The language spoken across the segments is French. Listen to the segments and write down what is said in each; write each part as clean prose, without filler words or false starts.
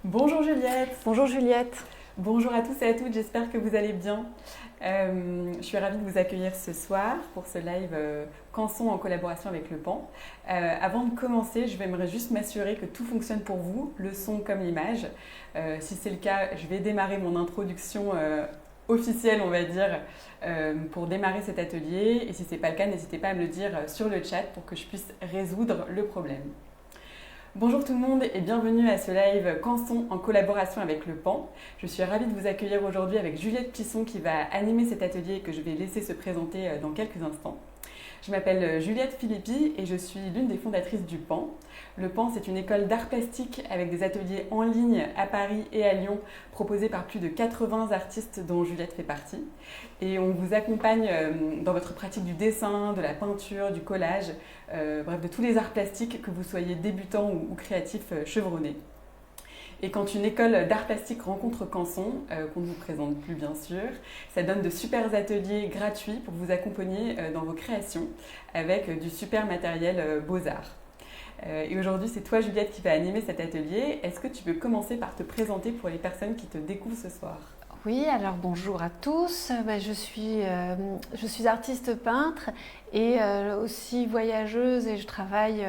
Bonjour Juliette. Bonjour Juliette. Bonjour à tous et à toutes, j'espère que vous allez bien. Je suis ravie de vous accueillir ce soir pour ce live Canson en collaboration avec Le Pan. Avant de commencer, je vais juste m'assurer que tout fonctionne pour vous, le son comme l'image. Si c'est le cas, je vais démarrer mon introduction officielle, on va dire, pour démarrer cet atelier. Et si ce n'est pas le cas, n'hésitez pas à me le dire sur le chat pour que je puisse résoudre le problème. Bonjour tout le monde et bienvenue à ce live Canson en collaboration avec Le Pan. Je suis ravie de vous accueillir aujourd'hui avec Juliette Plisson qui va animer cet atelier et que je vais laisser se présenter dans quelques instants. Je m'appelle Juliette Philippi et je suis l'une des fondatrices du Pan. Le Pan, c'est une école d'art plastique avec des ateliers en ligne à Paris et à Lyon proposés par plus de 80 artistes dont Juliette fait partie. Et on vous accompagne dans votre pratique du dessin, de la peinture, du collage, bref, de tous les arts plastiques, que vous soyez débutant ou créatif chevronné. Et quand une école d'art plastique rencontre Canson, qu'on ne vous présente plus bien sûr, ça donne de super ateliers gratuits pour vous accompagner dans vos créations avec du super matériel beaux-arts. Et aujourd'hui, c'est toi Juliette qui va animer cet atelier. Est-ce que tu peux commencer par te présenter pour les personnes qui te découvrent ce soir ? Oui, alors bonjour à tous. Je suis artiste peintre et aussi voyageuse et je travaille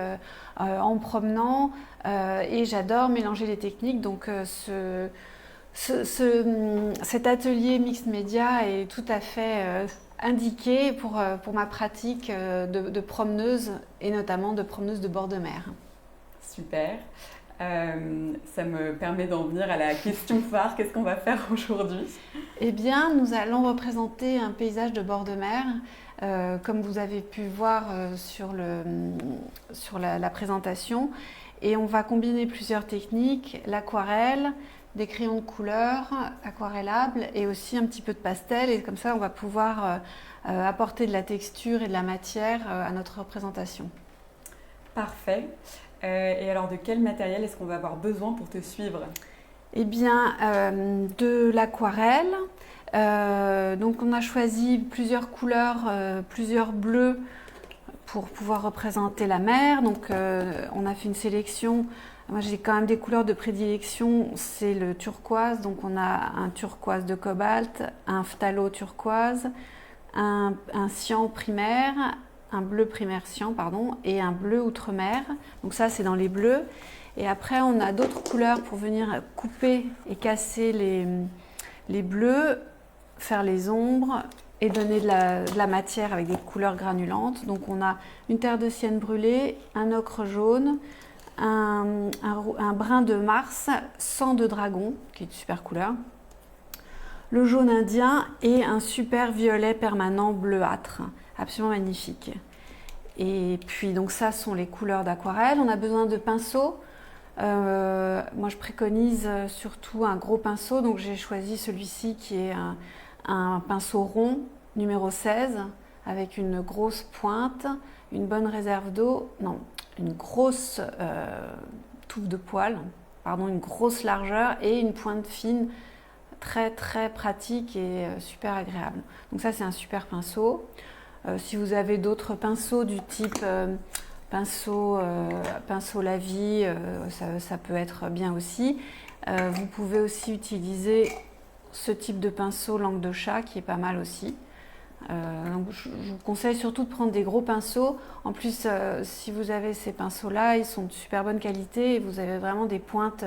en promenant et j'adore mélanger les techniques. Donc cet atelier mixte média est tout à fait indiqué pour ma pratique de promeneuse et notamment de promeneuse de bord de mer. Super. Ça me permet d'en venir à la question phare. Qu'est-ce qu'on va faire aujourd'hui ? Eh bien, nous allons représenter un paysage de bord de mer, comme vous avez pu voir sur la présentation. Et on va combiner plusieurs techniques, l'aquarelle, des crayons de couleur aquarellables et aussi un petit peu de pastel. Et comme ça, on va pouvoir apporter de la texture et de la matière à notre représentation. Parfait. Et alors, de quel matériel est-ce qu'on va avoir besoin pour te suivre ? Eh bien, de l'aquarelle. Donc, on a choisi plusieurs couleurs, plusieurs bleus pour pouvoir représenter la mer. Donc, on a fait une sélection. Moi, j'ai quand même des couleurs de prédilection. C'est le turquoise. Donc, on a un turquoise de cobalt, un phthalo turquoise, un cyan primaire, un bleu primaire cyan, pardon, et un bleu outre-mer. Donc ça, c'est dans les bleus. Et après, on a d'autres couleurs pour venir couper et casser les bleus, faire les ombres et donner de la matière avec des couleurs granulantes. Donc on a une terre de sienne brûlée, un ocre jaune, un brun de Mars, sang de dragon, qui est une super couleur, le jaune indien et un super violet permanent bleuâtre. Absolument magnifique. Et puis donc ça sont les couleurs d'aquarelle. On a besoin de pinceaux. Moi je préconise surtout un gros pinceau, donc j'ai choisi celui-ci qui est un pinceau rond numéro 16 avec une grosse pointe, une bonne réserve d'eau, non, une grosse touffe de poils, pardon, une grosse largeur et une pointe fine, très très pratique et super agréable. Donc ça c'est un super pinceau. Si vous avez d'autres pinceaux du type pinceau la vie, ça peut être bien aussi. Vous pouvez aussi utiliser ce type de pinceau langue de chat qui est pas mal aussi. Donc je vous conseille surtout de prendre des gros pinceaux. En plus, si vous avez ces pinceaux-là, ils sont de super bonne qualité et vous avez vraiment des pointes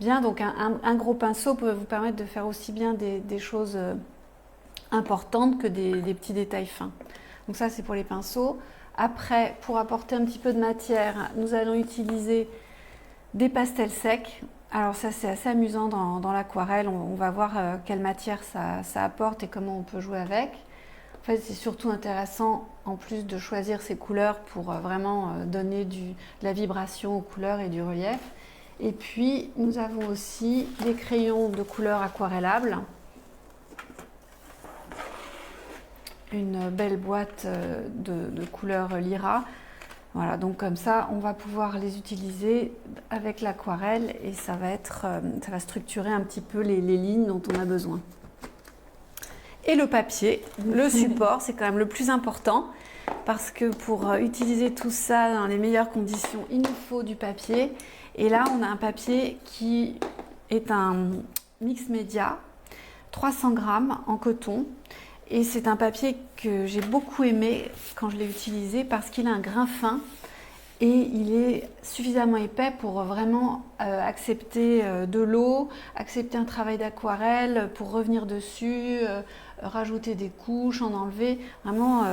bien. Donc un gros pinceau peut vous permettre de faire aussi bien des choses importantes que des petits détails fins. Donc ça, c'est pour les pinceaux. Après, pour apporter un petit peu de matière, nous allons utiliser des pastels secs. Alors ça, c'est assez amusant dans l'aquarelle. On va voir quelle matière ça apporte et comment on peut jouer avec. En fait, c'est surtout intéressant, en plus de choisir ces couleurs pour vraiment donner de la vibration aux couleurs et du relief. Et puis, nous avons aussi des crayons de couleur aquarellables. Une belle boîte de couleur Lyra. Voilà, donc comme ça, on va pouvoir les utiliser avec l'aquarelle et ça va structurer un petit peu les lignes dont on a besoin. Et le papier, le support, c'est quand même le plus important parce que pour utiliser tout ça dans les meilleures conditions, il nous faut du papier. Et là, on a un papier qui est un mix média, 300 grammes en coton. Et c'est un papier que j'ai beaucoup aimé quand je l'ai utilisé parce qu'il a un grain fin et il est suffisamment épais pour vraiment accepter de l'eau, accepter un travail d'aquarelle, pour revenir dessus, rajouter des couches, en enlever. Vraiment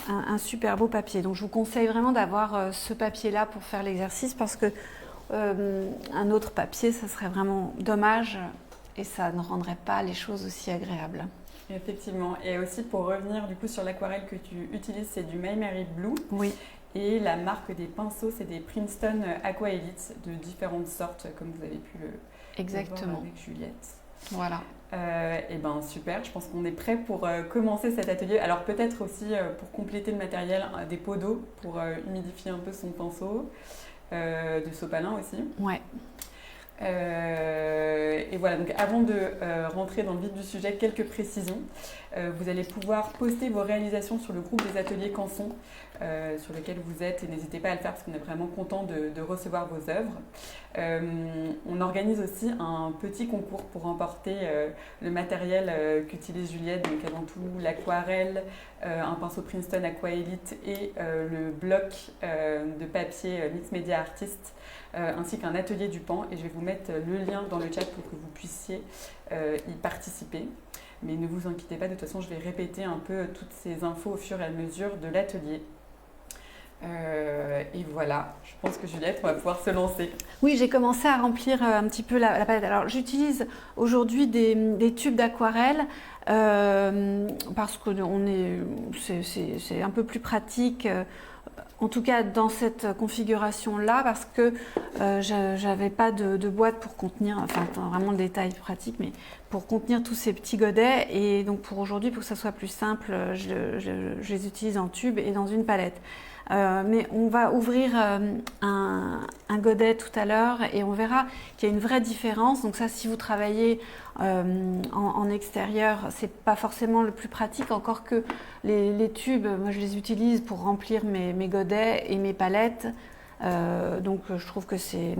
un super beau papier. Donc je vous conseille vraiment d'avoir ce papier-là pour faire l'exercice parce que un autre papier, ça serait vraiment dommage et ça ne rendrait pas les choses aussi agréables. Effectivement. Et aussi pour revenir du coup sur l'aquarelle que tu utilises, c'est du My Mary Blue. Oui. Et la marque des pinceaux, c'est des Princeton Aqua Elite de différentes sortes, comme vous avez pu le voir avec Juliette. Voilà. Et ben super, je pense qu'on est prêt pour commencer cet atelier. Alors peut-être aussi pour compléter le matériel, des pots d'eau pour humidifier un peu son pinceau, de sopalin aussi. Ouais. Et voilà, donc avant de rentrer dans le vif du sujet, quelques précisions. Vous allez pouvoir poster vos réalisations sur le groupe des ateliers Canson sur lequel vous êtes et n'hésitez pas à le faire parce qu'on est vraiment content de recevoir vos œuvres. On organise aussi un petit concours pour remporter le matériel qu'utilise Juliette, donc avant tout l'aquarelle, un pinceau Princeton Aqua Elite et le bloc de papier Mix Media Artist. Ainsi qu'un atelier du pan et je vais vous mettre le lien dans le chat pour que vous puissiez y participer. Mais ne vous inquiétez pas, de toute façon je vais répéter un peu toutes ces infos au fur et à mesure de l'atelier. Et voilà, je pense que Juliette, on va pouvoir se lancer. Oui, j'ai commencé à remplir un petit peu la palette. Alors j'utilise aujourd'hui des tubes d'aquarelle parce que c'est un peu plus pratique. En tout cas dans cette configuration-là, parce que j'avais pas de boîte pour contenir, enfin vraiment le détail pratique, mais pour contenir tous ces petits godets. Et donc pour aujourd'hui, pour que ça soit plus simple, je les utilise en tube et dans une palette. Mais on va ouvrir un godet tout à l'heure et on verra qu'il y a une vraie différence. Donc ça, si vous travaillez en extérieur, c'est pas forcément le plus pratique, encore que les tubes, moi je les utilise pour remplir mes godets et mes palettes. Donc je trouve que c'est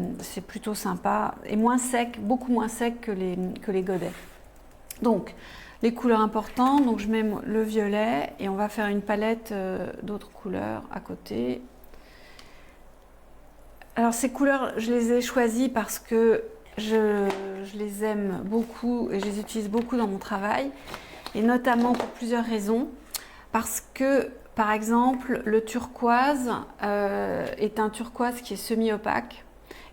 plutôt sympa et moins sec, beaucoup moins sec que les godets. Donc les couleurs importantes, donc je mets le violet et on va faire une palette d'autres couleurs à côté. Alors ces couleurs, je les ai choisies parce que je les aime beaucoup et je les utilise beaucoup dans mon travail, et notamment pour plusieurs raisons. Parce que, par exemple, le turquoise est un turquoise qui est semi-opaque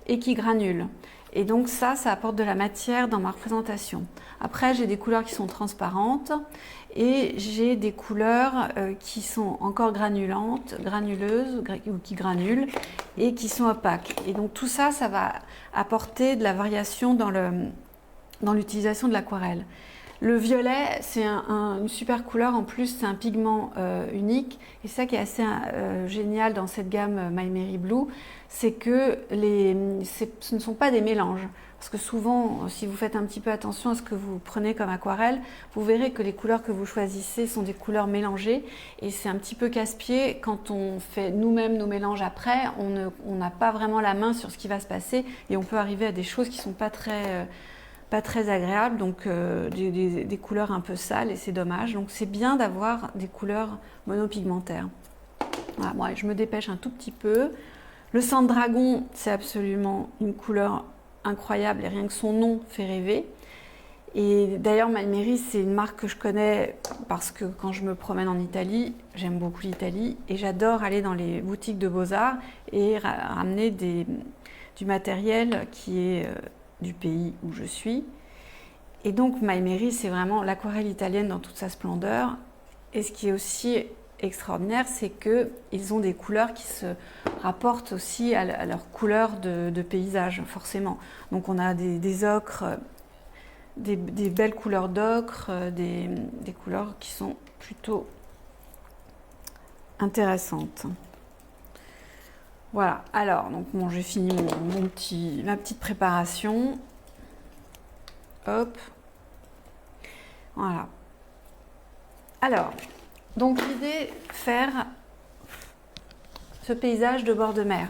et qui granule. Et donc ça apporte de la matière dans ma représentation. Après, j'ai des couleurs qui sont transparentes et j'ai des couleurs qui sont encore granuleuses ou qui granulent et qui sont opaques. Et donc tout ça, ça va apporter de la variation dans l'utilisation de l'aquarelle. Le violet, c'est une super couleur. En plus, c'est un pigment unique. Et ça qui est assez génial dans cette gamme My Mary Blue, c'est que ce ne sont pas des mélanges. Parce que souvent, si vous faites un petit peu attention à ce que vous prenez comme aquarelle, vous verrez que les couleurs que vous choisissez sont des couleurs mélangées. Et c'est un petit peu casse-pied. Quand on fait nous-mêmes nos mélanges après, on n'a pas vraiment la main sur ce qui va se passer. Et on peut arriver à des choses qui ne sont pas très agréable, donc des couleurs un peu sales et c'est dommage. Donc c'est bien d'avoir des couleurs monopigmentaires. Voilà, bon, je me dépêche un tout petit peu. Le sang de dragon, c'est absolument une couleur incroyable et rien que son nom fait rêver. Et d'ailleurs, My Mary, c'est une marque que je connais parce que quand je me promène en Italie, j'aime beaucoup l'Italie et j'adore aller dans les boutiques de beaux-arts et ramener du matériel qui est du pays où je suis. Et donc My Mary, c'est vraiment l'aquarelle italienne dans toute sa splendeur. Et ce qui est aussi extraordinaire, c'est qu'ils ont des couleurs qui se rapportent aussi à leur couleur de paysage, forcément. Donc on a des ocres, des belles couleurs d'ocre, des couleurs qui sont plutôt intéressantes. Voilà, alors, donc bon, j'ai fini ma petite préparation. Hop. Voilà. Alors, donc l'idée, faire ce paysage de bord de mer.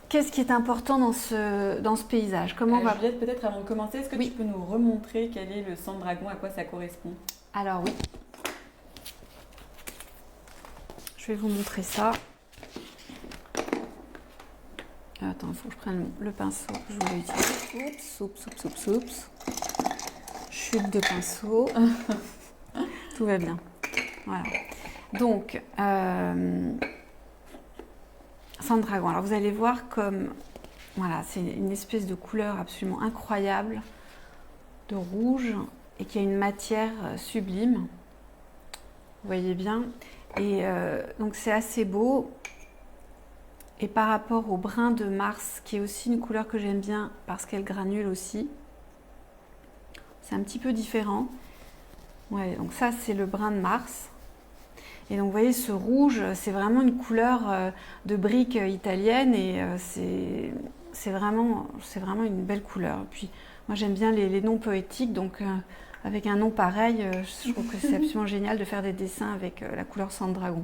qu'est-ce qui est important dans ce paysage? Comment on va... Juliette, peut-être avant de commencer, est-ce que tu peux nous remontrer quel est le sang de dragon, à quoi ça correspond? Alors oui. Je vais vous montrer ça. Attends, il faut que je prenne le pinceau que je voulais utiliser. Oups. Chute de pinceau. Tout va bien. Voilà. Donc, sang de dragon. Alors vous allez voir comme, voilà, c'est une espèce de couleur absolument incroyable, de rouge, et qui a une matière sublime. Vous voyez bien. Et donc c'est assez beau. Et par rapport au brun de Mars, qui est aussi une couleur que j'aime bien parce qu'elle granule aussi, c'est un petit peu différent. Ouais, donc ça c'est le brun de Mars. Et donc vous voyez ce rouge, c'est vraiment une couleur de brique italienne et c'est vraiment une belle couleur. Et puis moi j'aime bien les noms poétiques, donc avec un nom pareil, je trouve que c'est absolument génial de faire des dessins avec la couleur sang de dragon.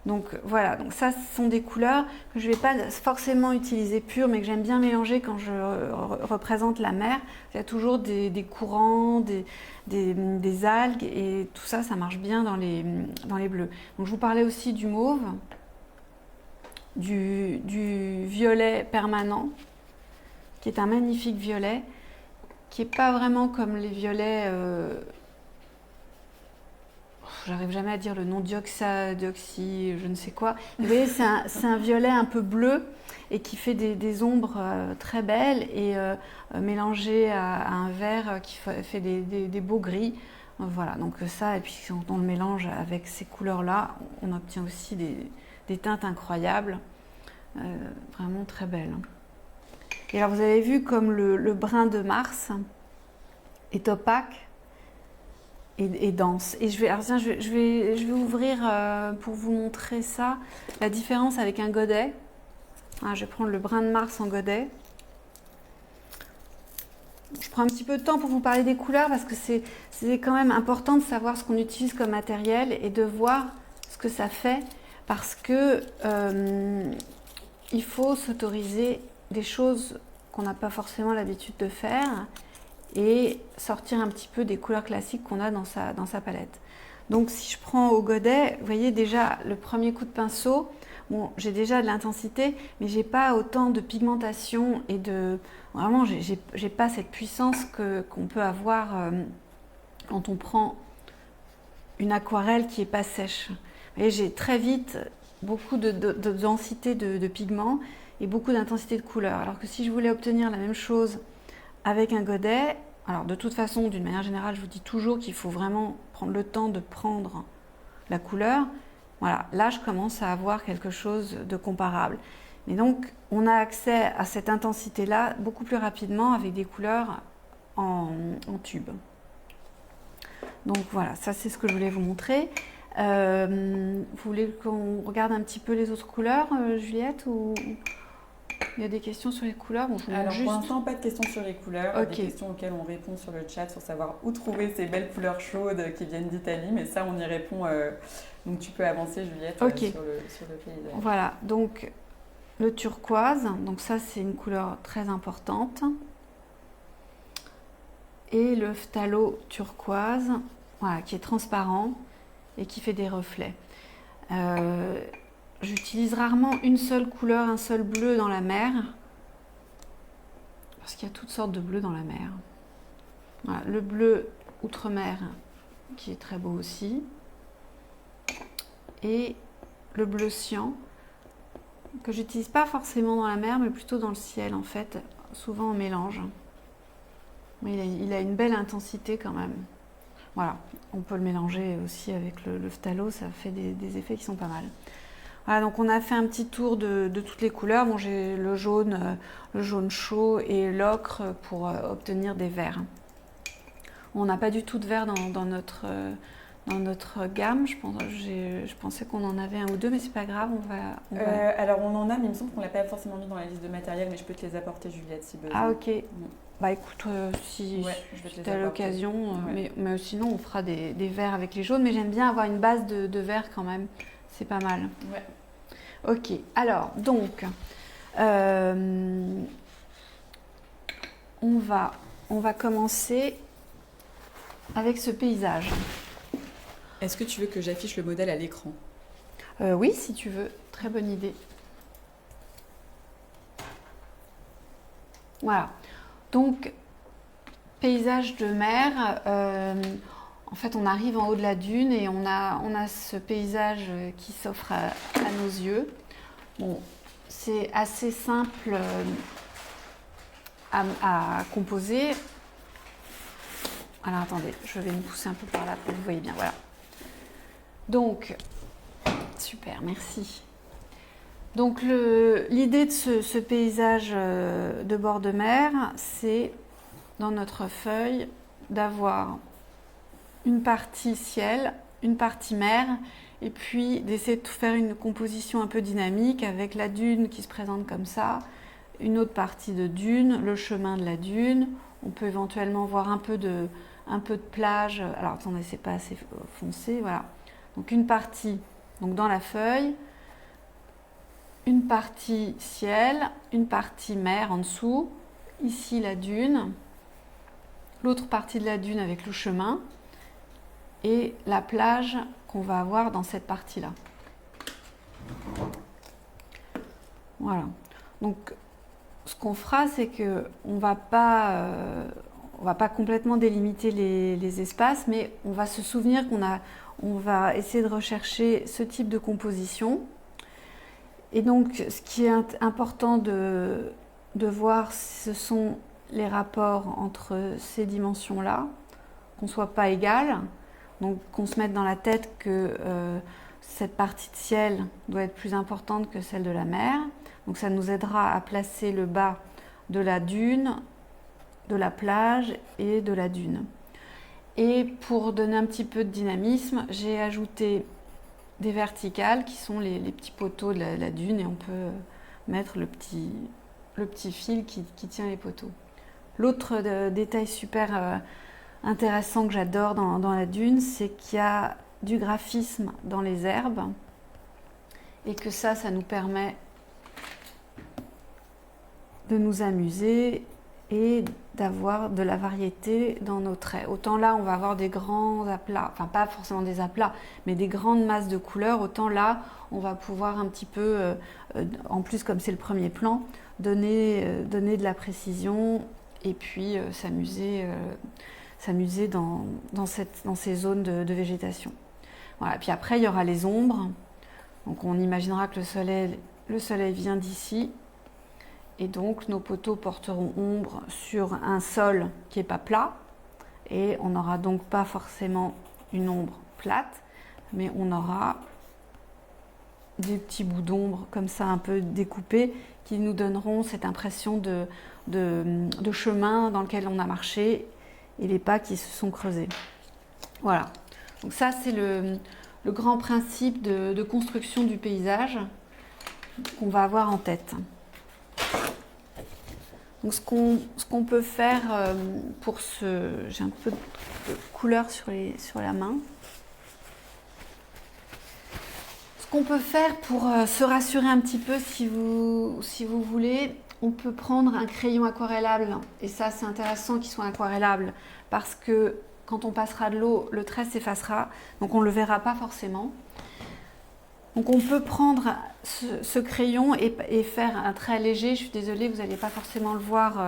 Donc voilà, donc ça ce sont des couleurs que je ne vais pas forcément utiliser pures, mais que j'aime bien mélanger quand je représente la mer. Il y a toujours des courants, des algues, et tout ça, ça marche bien dans les bleus. Donc je vous parlais aussi du mauve, du violet permanent, qui est un magnifique violet, qui n'est pas vraiment comme les violets... J'arrive jamais à dire le nom, dioxy, je ne sais quoi. Vous voyez, c'est un violet un peu bleu et qui fait des ombres très belles et mélangé à un vert qui fait des beaux gris. Voilà, donc ça, et puis quand on le mélange avec ces couleurs-là, on obtient aussi des teintes incroyables, vraiment très belles. Et alors vous avez vu comme le brun de Mars est opaque et dense. Et je vais ouvrir pour vous montrer ça, la différence avec un godet. Ah, je vais prendre le brun de Mars en godet. Je prends un petit peu de temps pour vous parler des couleurs parce que c'est quand même important de savoir ce qu'on utilise comme matériel et de voir ce que ça fait, parce que il faut s'autoriser des choses qu'on n'a pas forcément l'habitude de faire et sortir un petit peu des couleurs classiques qu'on a dans sa palette. Donc si je prends au godet, vous voyez déjà le premier coup de pinceau, bon, j'ai déjà de l'intensité, mais j'ai pas autant de pigmentation et vraiment j'ai pas cette puissance qu'on peut avoir quand on prend une aquarelle qui est pas sèche. Vous voyez, j'ai très vite beaucoup de densité de pigments et beaucoup d'intensité de couleur. Alors que si je voulais obtenir la même chose avec un godet, alors de toute façon, d'une manière générale, je vous dis toujours qu'il faut vraiment prendre le temps de prendre la couleur. Voilà, là je commence à avoir quelque chose de comparable. Mais donc, on a accès à cette intensité-là beaucoup plus rapidement avec des couleurs en tube. Donc voilà, ça c'est ce que je voulais vous montrer. Vous voulez qu'on regarde un petit peu les autres couleurs, Juliette, ou... Il y a des questions sur les couleurs? Bon, alors pour l'instant, pas de questions sur les couleurs, okay. Des questions auxquelles on répond sur le chat, sur savoir où trouver ces belles couleurs chaudes qui viennent d'Italie, mais ça on y répond, donc tu peux avancer Juliette okay. sur le paysage. Voilà, donc le turquoise, donc ça c'est une couleur très importante, et le phthalo turquoise, voilà, qui est transparent et qui fait des reflets. J'utilise rarement une seule couleur, un seul bleu dans la mer, parce qu'il y a toutes sortes de bleus dans la mer. Voilà, le bleu outre-mer, qui est très beau aussi, et le bleu cyan, que j'utilise pas forcément dans la mer, mais plutôt dans le ciel en fait, souvent en mélange. Mais il a une belle intensité quand même. Voilà, on peut le mélanger aussi avec le phthalo, ça fait des effets qui sont pas mal. Voilà, donc on a fait un petit tour de toutes les couleurs. Bon, j'ai le jaune chaud et l'ocre pour obtenir des verts. On n'a pas du tout de vert dans notre gamme. Je pensais qu'on en avait un ou deux, mais c'est pas grave. Alors on en a, mais il me semble qu'on l'a pas forcément mis dans la liste de matériel, mais je peux te les apporter, Juliette, si besoin. Ah ok. Bah écoute, si tu as l'occasion, mais sinon on fera des verts avec les jaunes. Mais j'aime bien avoir une base de vert quand même. C'est pas mal. Ouais. Ok, alors, donc, On va commencer avec ce paysage. Est-ce que tu veux que j'affiche le modèle à l'écran? Oui, si tu veux. Très bonne idée. Voilà. Donc, paysage de mer. En fait, on arrive en haut de la dune et on a ce paysage qui s'offre à nos yeux. Bon, c'est assez simple à composer. Alors, attendez, je vais me pousser un peu par là pour que vous voyez bien. Voilà. Donc, super, merci. Donc, l'idée de ce paysage de bord de mer, c'est, dans notre feuille, d'avoir une partie ciel, une partie mer, et puis d'essayer de faire une composition un peu dynamique avec la dune qui se présente comme ça, une autre partie de dune, le chemin de la dune. On peut éventuellement voir un peu de plage. Alors attendez, c'est pas assez foncé, voilà. Donc une partie donc dans la feuille, une partie ciel, une partie mer en dessous, ici la dune, l'autre partie de la dune avec le chemin, et la plage qu'on va avoir dans cette partie-là. Voilà. Donc, ce qu'on fera, c'est que on va pas complètement délimiter les espaces, mais on va se souvenir on va essayer de rechercher ce type de composition. Et donc, ce qui est important de voir, ce sont les rapports entre ces dimensions-là, qu'on ne soit pas égales. Donc qu'on se mette dans la tête que cette partie de ciel doit être plus importante que celle de la mer. Donc ça nous aidera à placer le bas de la dune, de la plage et de la dune. Et pour donner un petit peu de dynamisme, j'ai ajouté des verticales qui sont les petits poteaux de la dune, et on peut mettre le petit fil qui tient les poteaux. L'autre détail super intéressant que j'adore dans la dune, c'est qu'il y a du graphisme dans les herbes, et que ça nous permet de nous amuser et d'avoir de la variété dans nos traits. Autant là, on va avoir des grands aplats, enfin pas forcément des aplats, mais des grandes masses de couleurs. Autant là, on va pouvoir un petit peu, en plus comme c'est le premier plan, donner de la précision, et puis s'amuser dans ces zones de végétation. Voilà. Puis après, il y aura les ombres. Donc on imaginera que le soleil vient d'ici, et donc nos poteaux porteront ombre sur un sol qui n'est pas plat, et on n'aura donc pas forcément une ombre plate, mais on aura des petits bouts d'ombre comme ça un peu découpés qui nous donneront cette impression de chemin dans lequel on a marché et les pas qui se sont creusés. Voilà. Donc ça, c'est le grand principe de construction du paysage qu'on va avoir en tête. Donc ce qu'on peut faire pour j'ai un peu de couleur sur la main. Ce qu'on peut faire pour se rassurer un petit peu, si vous voulez, on peut prendre un crayon aquarellable. Et ça, c'est intéressant qu'il soit aquarellable, parce que quand on passera de l'eau, le trait s'effacera, donc on ne le verra pas forcément. Donc on peut prendre ce crayon et faire un trait léger. Je suis désolée, vous n'allez pas forcément le voir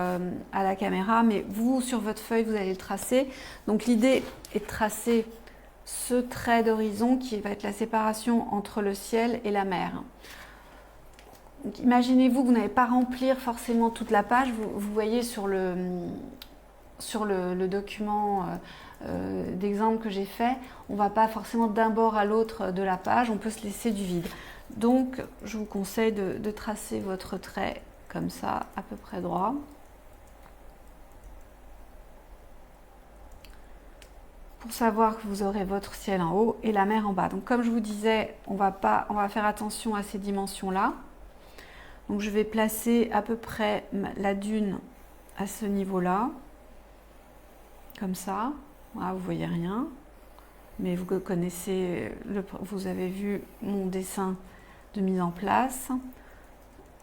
à la caméra, mais vous, sur votre feuille, vous allez le tracer. Donc l'idée est de tracer ce trait d'horizon qui va être la séparation entre le ciel et la mer. Donc imaginez-vous que vous n'allez pas remplir forcément toute la page. Vous voyez sur le document d'exemple que j'ai fait, on ne va pas forcément d'un bord à l'autre de la page, on peut se laisser du vide. Donc je vous conseille de tracer votre trait comme ça, à peu près droit. Pour savoir que vous aurez votre ciel en haut et la mer en bas. Donc comme je vous disais, on va faire attention à ces dimensions-là. Donc je vais placer à peu près la dune à ce niveau-là, comme ça. Voilà, vous voyez rien, mais vous connaissez, vous avez vu mon dessin de mise en place.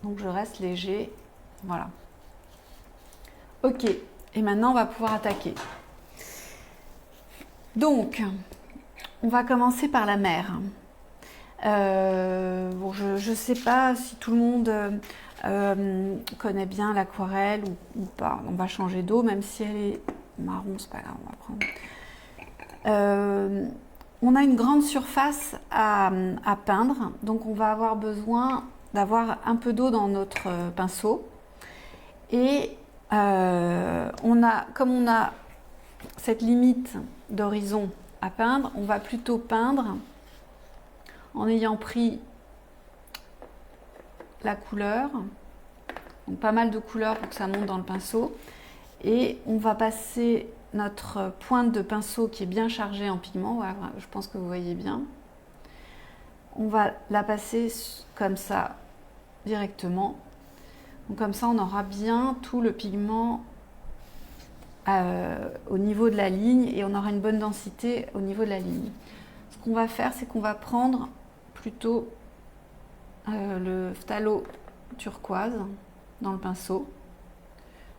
Donc je reste léger, voilà. Ok, et maintenant on va pouvoir attaquer. Donc, on va commencer par la mer. Bon, je ne sais pas si tout le monde connaît bien l'aquarelle ou pas. On va changer d'eau, même si elle est marron, c'est pas grave, on va prendre. On a une grande surface à peindre, donc on va avoir besoin d'avoir un peu d'eau dans notre pinceau. Et comme on a cette limite d'horizon à peindre, on va plutôt peindre en ayant pris la couleur, donc pas mal de couleurs pour que ça monte dans le pinceau, et on va passer notre pointe de pinceau qui est bien chargée en pigment, voilà, je pense que vous voyez bien, on va la passer comme ça directement, donc comme ça on aura bien tout le pigment au niveau de la ligne et on aura une bonne densité au niveau de la ligne. Ce qu'on va faire, c'est qu'on va prendre plutôt le phthalo turquoise dans le pinceau.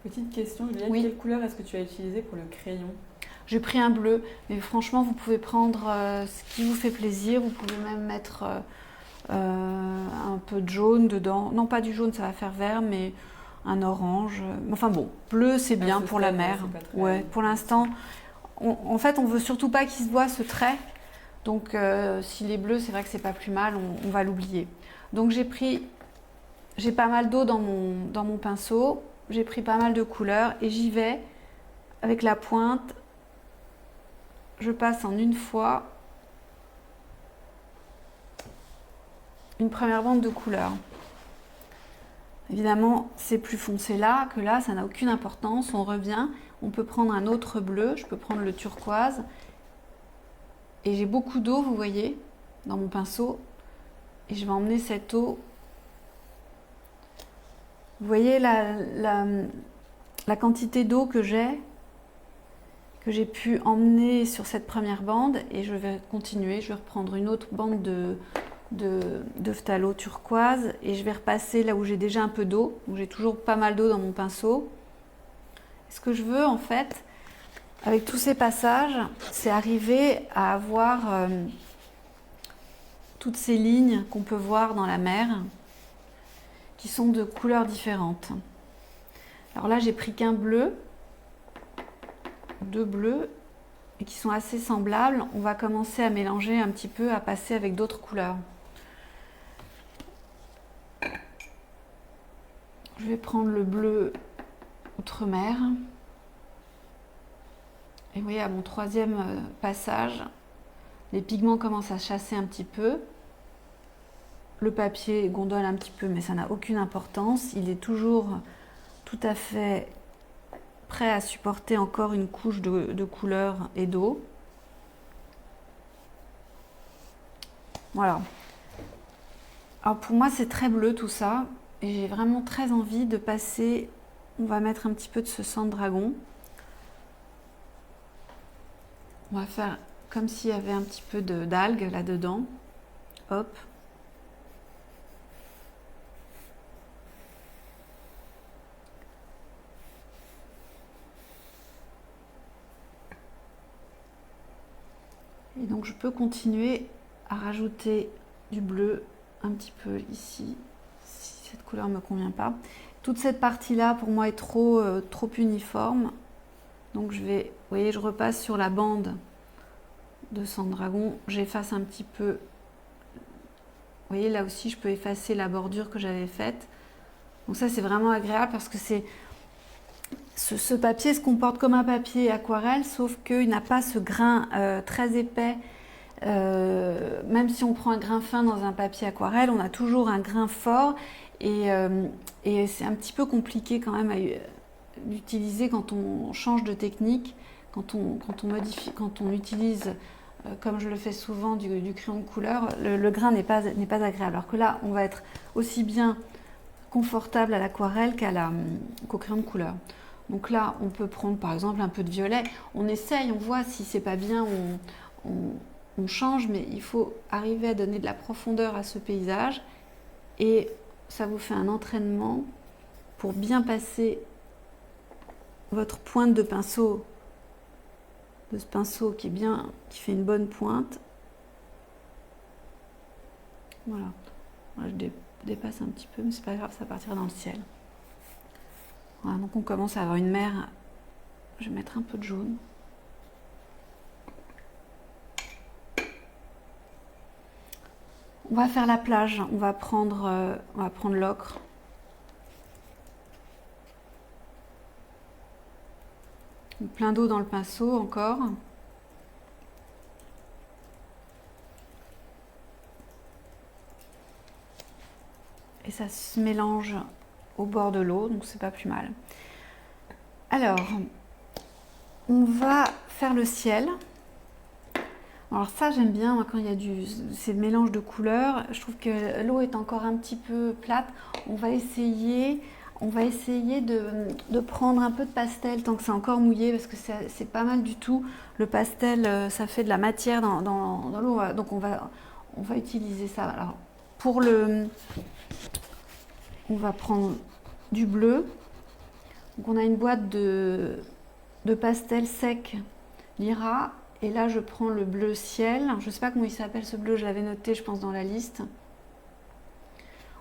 Petite question, Juliette, oui. Quelle couleur est-ce que tu as utilisé pour le crayon? J'ai pris un bleu, mais franchement vous pouvez prendre ce qui vous fait plaisir, vous pouvez même mettre un peu de jaune dedans, non pas du jaune, ça va faire vert, mais un orange, enfin bon, bleu c'est bien pour la mer. Ouais, pour l'instant, en fait on veut surtout pas qu'il se voit ce trait, donc s'il est bleu c'est vrai que c'est pas plus mal, on va l'oublier. Donc j'ai pas mal d'eau dans mon pinceau, j'ai pris pas mal de couleurs et j'y vais avec la pointe, je passe en une fois une première bande de couleurs. Évidemment, c'est plus foncé là que là, ça n'a aucune importance. On revient, on peut prendre un autre bleu, je peux prendre le turquoise. Et j'ai beaucoup d'eau, vous voyez, dans mon pinceau. Et je vais emmener cette eau. Vous voyez la quantité d'eau que j'ai pu emmener sur cette première bande. Et je vais continuer, je vais reprendre une autre bande de phthalo turquoise et je vais repasser là où j'ai déjà un peu d'eau, où j'ai toujours pas mal d'eau dans mon pinceau. Ce que je veux en fait, avec tous ces passages, c'est arriver à avoir toutes ces lignes qu'on peut voir dans la mer, qui sont de couleurs différentes. Alors là, j'ai pris qu'un bleu, deux bleus, et qui sont assez semblables. On va commencer à mélanger un petit peu, à passer avec d'autres couleurs. Je vais prendre le bleu outre-mer. Et vous voyez, à mon troisième passage, les pigments commencent à chasser un petit peu. Le papier gondole un petit peu, mais ça n'a aucune importance. Il est toujours tout à fait prêt à supporter encore une couche de couleur et d'eau. Voilà. Alors pour moi, c'est très bleu tout ça. Et j'ai vraiment très envie de passer, on va mettre un petit peu de ce sang de dragon. On va faire comme s'il y avait un petit peu d'algues là-dedans. Hop. Et donc je peux continuer à rajouter du bleu un petit peu ici. Cette couleur ne me convient pas. Toute cette partie-là, pour moi, est trop uniforme. Donc, vous voyez, je repasse sur la bande de sang de dragon. J'efface un petit peu. Vous voyez, là aussi, je peux effacer la bordure que j'avais faite. Donc ça, c'est vraiment agréable parce que ce papier se comporte comme un papier aquarelle, sauf qu'il n'a pas ce grain très épais. Même si on prend un grain fin dans un papier aquarelle, on a toujours un grain fort. Et c'est un petit peu compliqué quand même d'utiliser quand on change de technique, quand on modifie, quand on utilise, comme je le fais souvent, du crayon de couleur, le grain n'est pas agréable. Alors que là, on va être aussi bien confortable à l'aquarelle qu'au crayon de couleur. Donc là, on peut prendre par exemple un peu de violet. On essaye, on voit si c'est pas bien, on change, mais il faut arriver à donner de la profondeur à ce paysage. Et ça vous fait un entraînement pour bien passer votre pointe de pinceau, de ce pinceau qui fait une bonne pointe. Voilà. Moi, je dépasse un petit peu, mais c'est pas grave, ça partira dans le ciel. Voilà, donc on commence à avoir une mer. Je vais mettre un peu de jaune. On va faire la plage. On va prendre l'ocre. Plein d'eau dans le pinceau encore. Et ça se mélange au bord de l'eau, donc c'est pas plus mal. Alors, on va faire le ciel. Alors ça, j'aime bien quand il y a ces mélanges de couleurs. Je trouve que l'eau est encore un petit peu plate. On va essayer de prendre un peu de pastel tant que c'est encore mouillé, parce que c'est pas mal du tout. Le pastel, ça fait de la matière dans l'eau, donc on va utiliser ça. Alors, on va prendre du bleu. Donc on a une boîte de pastel sec Lyra. Et là, je prends le bleu ciel. Je ne sais pas comment il s'appelle ce bleu, je l'avais noté, je pense, dans la liste.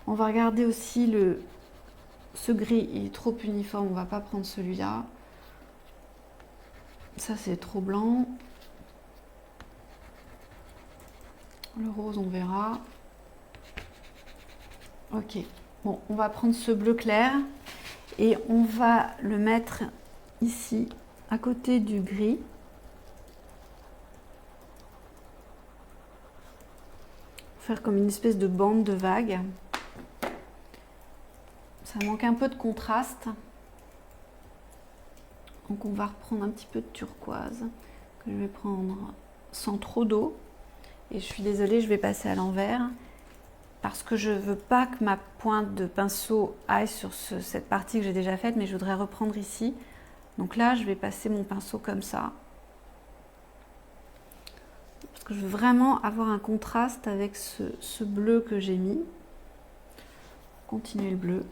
On va regarder aussi ce gris, il est trop uniforme, on ne va pas prendre celui-là. Ça, c'est trop blanc. Le rose, on verra. Ok. Bon, on va prendre ce bleu clair et on va le mettre ici, à côté du gris. Faire comme une espèce de bande de vagues. Ça manque un peu de contraste. Donc on va reprendre un petit peu de turquoise que je vais prendre sans trop d'eau. Et je suis désolée, je vais passer à l'envers parce que je ne veux pas que ma pointe de pinceau aille sur cette partie que j'ai déjà faite, mais je voudrais reprendre ici. Donc là, je vais passer mon pinceau comme ça. Parce que je veux vraiment avoir un contraste avec ce bleu que j'ai mis. Continuer le bleu.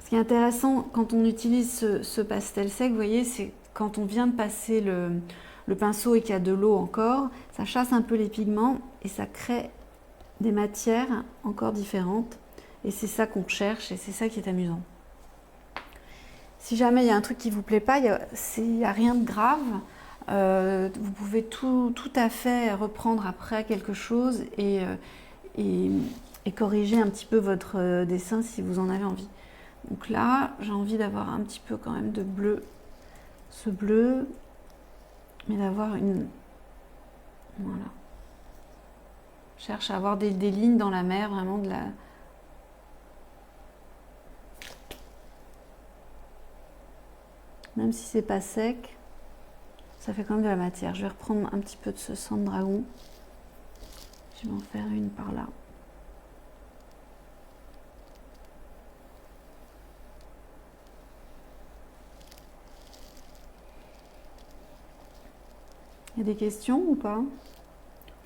Ce qui est intéressant quand on utilise ce pastel sec, vous voyez, c'est quand on vient de passer le pinceau et qu'il y a de l'eau encore, ça chasse un peu les pigments et ça crée des matières encore différentes. Et c'est ça qu'on cherche et c'est ça qui est amusant. Si jamais il y a un truc qui ne vous plaît pas, il n'y a rien de grave. Vous pouvez tout à fait reprendre après quelque chose et corriger un petit peu votre dessin si vous en avez envie. Donc là, j'ai envie d'avoir un petit peu quand même de bleu, ce bleu, mais d'avoir une... Voilà. Je cherche à avoir des lignes dans la mer, vraiment de la... Même si c'est pas sec, ça fait quand même de la matière. Je vais reprendre un petit peu de ce sang de dragon. Je vais en faire une par là. Il y a des questions ou pas?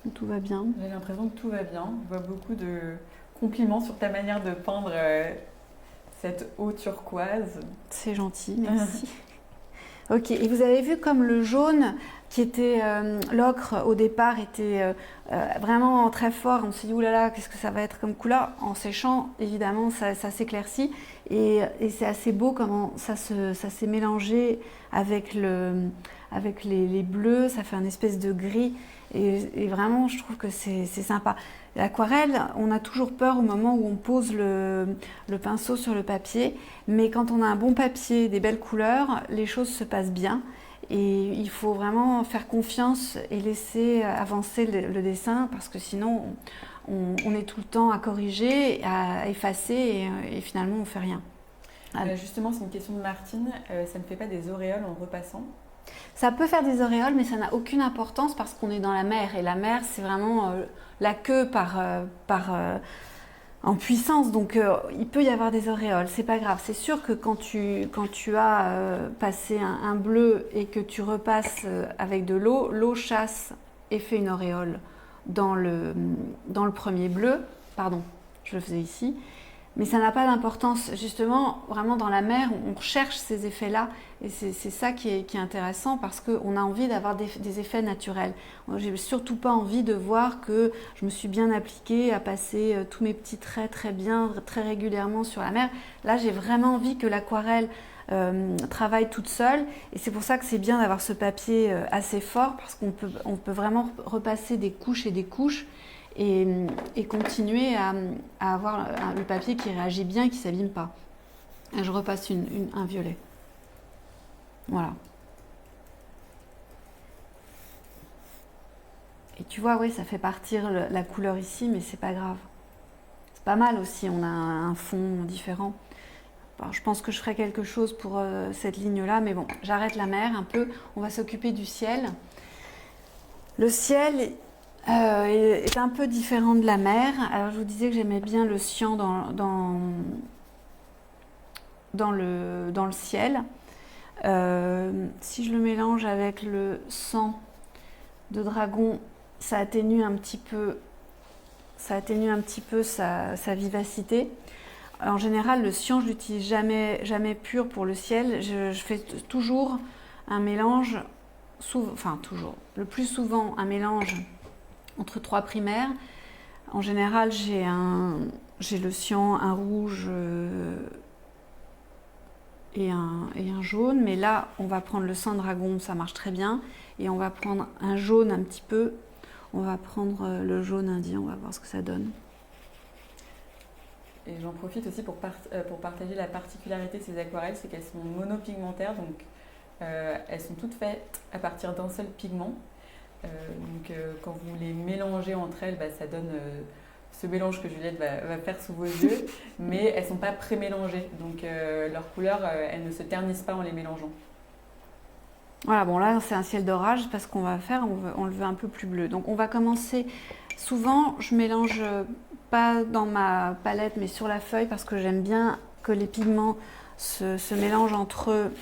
Ou tout va bien? J'ai l'impression que tout va bien. Je vois beaucoup de compliments sur ta manière de peindre cette eau turquoise. C'est gentil, merci. Ok, et vous avez vu comme le jaune qui était l'ocre au départ était vraiment très fort. On s'est dit oulala, qu'est-ce que ça va être comme couleur? En séchant, évidemment, ça s'éclaircit et c'est assez beau comment ça s'est mélangé avec les bleus. Ça fait un espèce de gris et vraiment, je trouve que c'est sympa. L'aquarelle, on a toujours peur au moment où on pose le pinceau sur le papier, mais quand on a un bon papier, des belles couleurs, les choses se passent bien et il faut vraiment faire confiance et laisser avancer le dessin parce que sinon on est tout le temps à corriger, à effacer et finalement on ne fait rien. Justement, c'est une question de Martine, ça ne fait pas des auréoles en repassant? Ça peut faire des auréoles, mais ça n'a aucune importance parce qu'on est dans la mer. Et la mer, c'est vraiment la queue en puissance. Donc, il peut y avoir des auréoles. C'est pas grave. C'est sûr que quand tu as passé un bleu et que tu repasses avec de l'eau, l'eau chasse et fait une auréole dans le premier bleu. Pardon, je le faisais ici. Mais ça n'a pas d'importance. Justement, vraiment dans la mer, on recherche ces effets-là. Et c'est ça qui est intéressant parce qu'on a envie d'avoir des effets naturels. J'ai surtout pas envie de voir que je me suis bien appliquée à passer tous mes petits traits très bien, très régulièrement sur la mer. Là, j'ai vraiment envie que l'aquarelle travaille toute seule. Et c'est pour ça que c'est bien d'avoir ce papier assez fort parce qu'on peut vraiment repasser des couches et des couches. Et continuer à avoir le papier qui réagit bien et qui ne s'abîme pas. Et je repasse un violet. Voilà. Et tu vois, oui, ça fait partir la couleur ici, mais c'est pas grave. C'est pas mal aussi, on a un fond différent. Alors, je pense que je ferai quelque chose pour cette ligne-là, mais bon, j'arrête la mer un peu. On va s'occuper du ciel. Le ciel est un peu différent de la mer. Alors je vous disais que j'aimais bien le cyan dans le ciel. Si je le mélange avec le sang de dragon, ça atténue un petit peu sa vivacité. En général, le cyan, je l'utilise jamais pur pour le ciel. Je fais toujours un mélange, le plus souvent un mélange entre 3 primaires. En général, j'ai le cyan, un rouge et un jaune. Mais là, on va prendre le sang dragon, ça marche très bien. Et on va prendre un jaune un petit peu. On va prendre le jaune indien, on va voir ce que ça donne. Et j'en profite aussi pour partager la particularité de ces aquarelles, c'est qu'elles sont monopigmentaires, donc elles sont toutes faites à partir d'un seul pigment. Quand vous les mélangez entre elles, ça donne ce mélange que Juliette va faire sous vos yeux, mais elles ne sont pas pré-mélangées, donc leurs couleurs, elles ne se ternissent pas en les mélangeant. Voilà, bon là c'est un ciel d'orage parce qu'on va faire, on le veut un peu plus bleu. Donc on va commencer, souvent je mélange pas dans ma palette mais sur la feuille parce que j'aime bien que les pigments se mélangent entre eux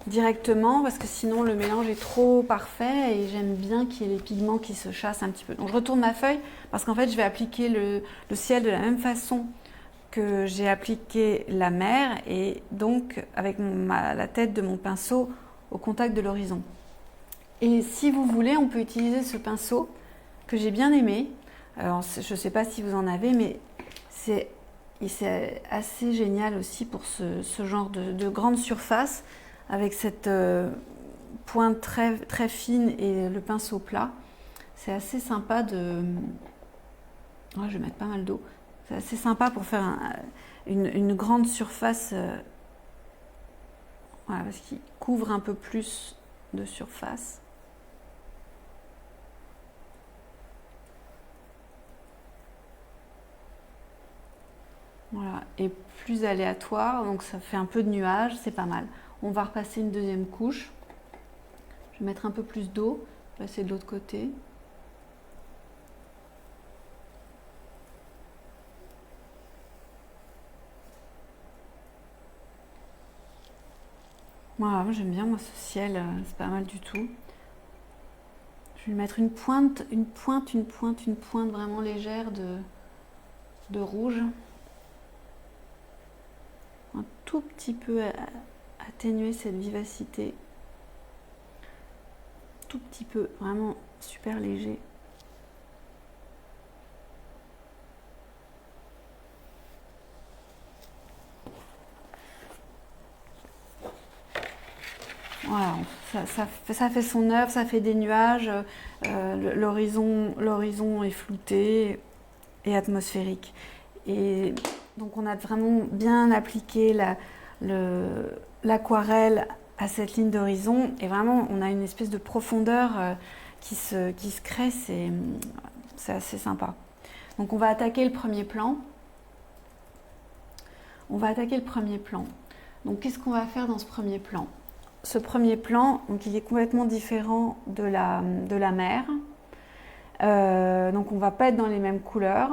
directement parce que sinon le mélange est trop parfait et j'aime bien qu'il y ait les pigments qui se chassent un petit peu. Donc je retourne ma feuille parce qu'en fait je vais appliquer le ciel de la même façon que j'ai appliqué la mer et donc avec la tête de mon pinceau au contact de l'horizon. Et si vous voulez, on peut utiliser ce pinceau que j'ai bien aimé. Alors je ne sais pas si vous en avez, mais c'est assez génial aussi pour ce genre de grande surface avec cette pointe très, très fine et le pinceau plat. C'est assez sympa de... Ouais, je vais mettre pas mal d'eau. C'est assez sympa pour faire une grande surface, voilà, parce qu'il couvre un peu plus de surface. Voilà, et plus aléatoire, donc ça fait un peu de nuage, c'est pas mal. On va repasser une deuxième couche. Je vais mettre un peu plus d'eau, passer de l'autre côté. Voilà, j'aime bien moi ce ciel, c'est pas mal du tout. Je vais mettre une pointe vraiment légère de rouge. Un tout petit peu atténuer cette vivacité. Tout petit peu, vraiment super léger. Voilà, ça fait son œuvre, ça fait des nuages, l'horizon est flouté et atmosphérique. Et donc on a vraiment bien appliqué l'aquarelle à cette ligne d'horizon et vraiment on a une espèce de profondeur qui se crée, c'est assez sympa. Donc on va attaquer le premier plan. Donc qu'est-ce qu'on va faire dans ce premier plan ? Ce premier plan, donc il est complètement différent de la mer. Donc on ne va pas être dans les mêmes couleurs.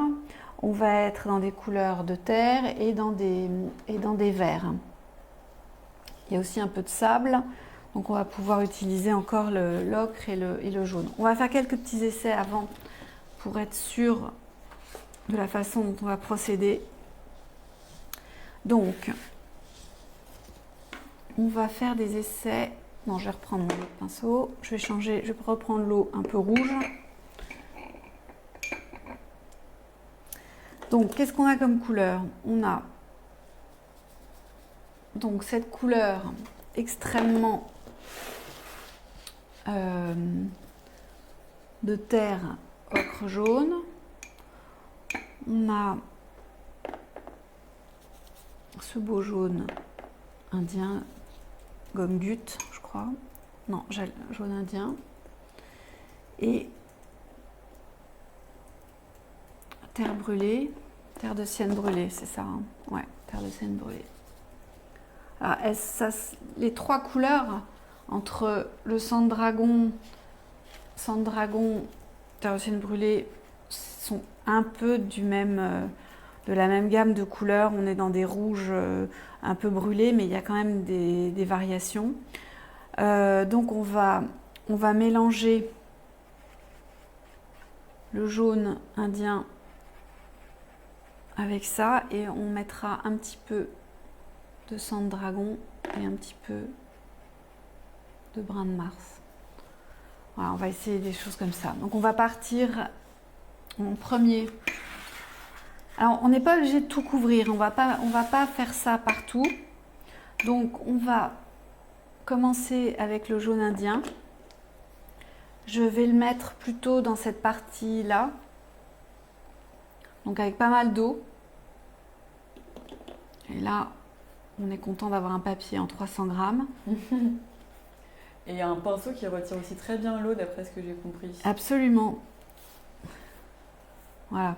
On va être dans des couleurs de terre et dans des verts. Il y a aussi un peu de sable. Donc on va pouvoir utiliser encore l'ocre et le jaune. On va faire quelques petits essais avant pour être sûr de la façon dont on va procéder. Donc, on va faire des essais. Non, je vais reprendre mon pinceau. Je vais reprendre l'eau un peu rouge. Donc, qu'est-ce qu'on a comme couleur? On a donc cette couleur extrêmement de terre ocre jaune. On a ce beau jaune indien, gomme goutte, je crois. Non, jaune indien. Et terre brûlée, terre de sienne brûlée, c'est ça, hein? Ouais, terre de sienne brûlée. Alors, les trois couleurs entre le sang de dragon, terre de sienne brûlée, sont un peu de la même gamme de couleurs. On est dans des rouges un peu brûlés, mais il y a quand même des variations. Donc on va mélanger le jaune indien avec ça et on mettra un petit peu de sang de dragon et un petit peu de brun de Mars. Voilà, on va essayer des choses comme ça. Donc on va partir en premier. Alors on n'est pas obligé de tout couvrir, on va pas faire ça partout. Donc on va commencer avec le jaune indien. Je vais le mettre plutôt dans cette partie-là. Donc avec pas mal d'eau. Et là, on est content d'avoir un papier en 300 grammes. Et il y a un pinceau qui retire aussi très bien l'eau d'après ce que j'ai compris. Absolument. Voilà.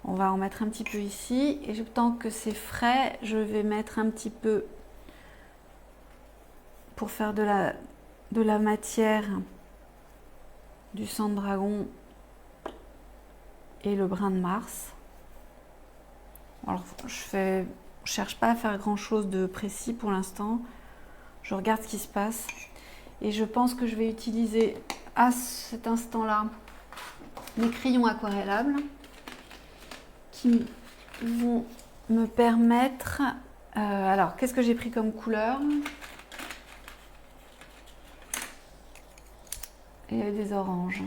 On va en mettre un petit peu ici. Et tant que c'est frais, je vais mettre un petit peu pour faire de la matière, du sang de dragon et le brun de Mars. Alors, je cherche pas à faire grand chose de précis pour l'instant. Je regarde ce qui se passe. Et je pense que je vais utiliser à cet instant-là des crayons aquarellables qui vont me permettre... alors, qu'est-ce que j'ai pris comme couleur? Il y avait des oranges.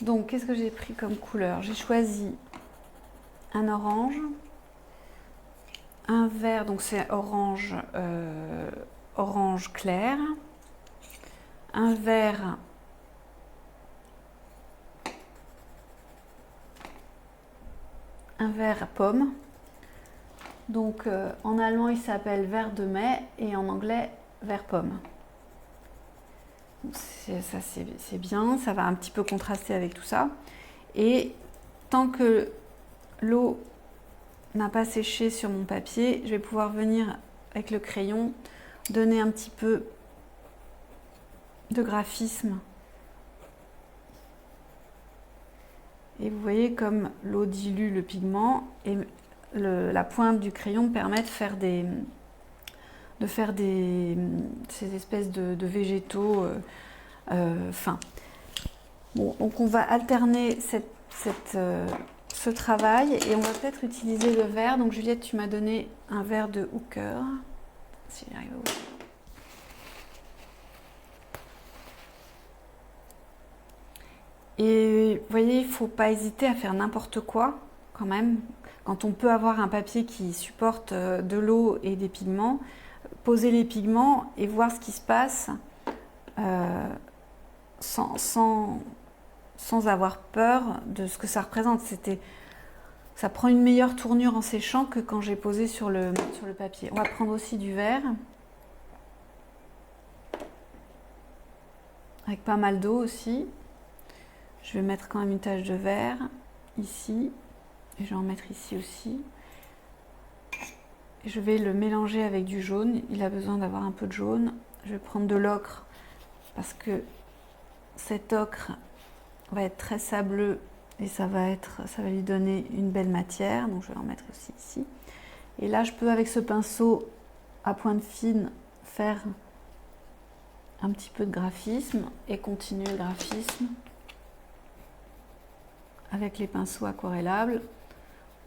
Donc, qu'est-ce que j'ai pris comme couleur? J'ai choisi un orange, un vert, donc c'est orange, orange clair, un vert pomme. Donc en allemand il s'appelle vert de mai et en anglais vert pomme. C'est bien, ça va un petit peu contraster avec tout ça. Et tant que l'eau n'a pas séché sur mon papier, je vais pouvoir venir avec le crayon donner un petit peu de graphisme. Et vous voyez comme l'eau dilue le pigment et la pointe du crayon permet de faire ces espèces de végétaux fins. Bon, donc on va alterner ce travail et on va peut-être utiliser le vert. Donc Juliette, tu m'as donné un vert de Hooker. Si j'arrive à ouvrir. Et vous voyez, il ne faut pas hésiter à faire n'importe quoi quand même. Quand on peut avoir un papier qui supporte de l'eau et des pigments, poser les pigments et voir ce qui se passe sans avoir peur de ce que ça représente. Ça prend une meilleure tournure en séchant que quand j'ai posé sur le papier. On va prendre aussi du vert avec pas mal d'eau aussi. Je vais mettre quand même une tache de vert ici et je vais en mettre ici aussi. Et je vais le mélanger avec du jaune. Il a besoin d'avoir un peu de jaune. Je vais prendre de l'ocre parce que cet ocre va être très sableux et ça va lui donner une belle matière. Donc je vais en mettre aussi ici. Et là, je peux avec ce pinceau à pointe fine faire un petit peu de graphisme et continuer le graphisme avec les pinceaux aquarellables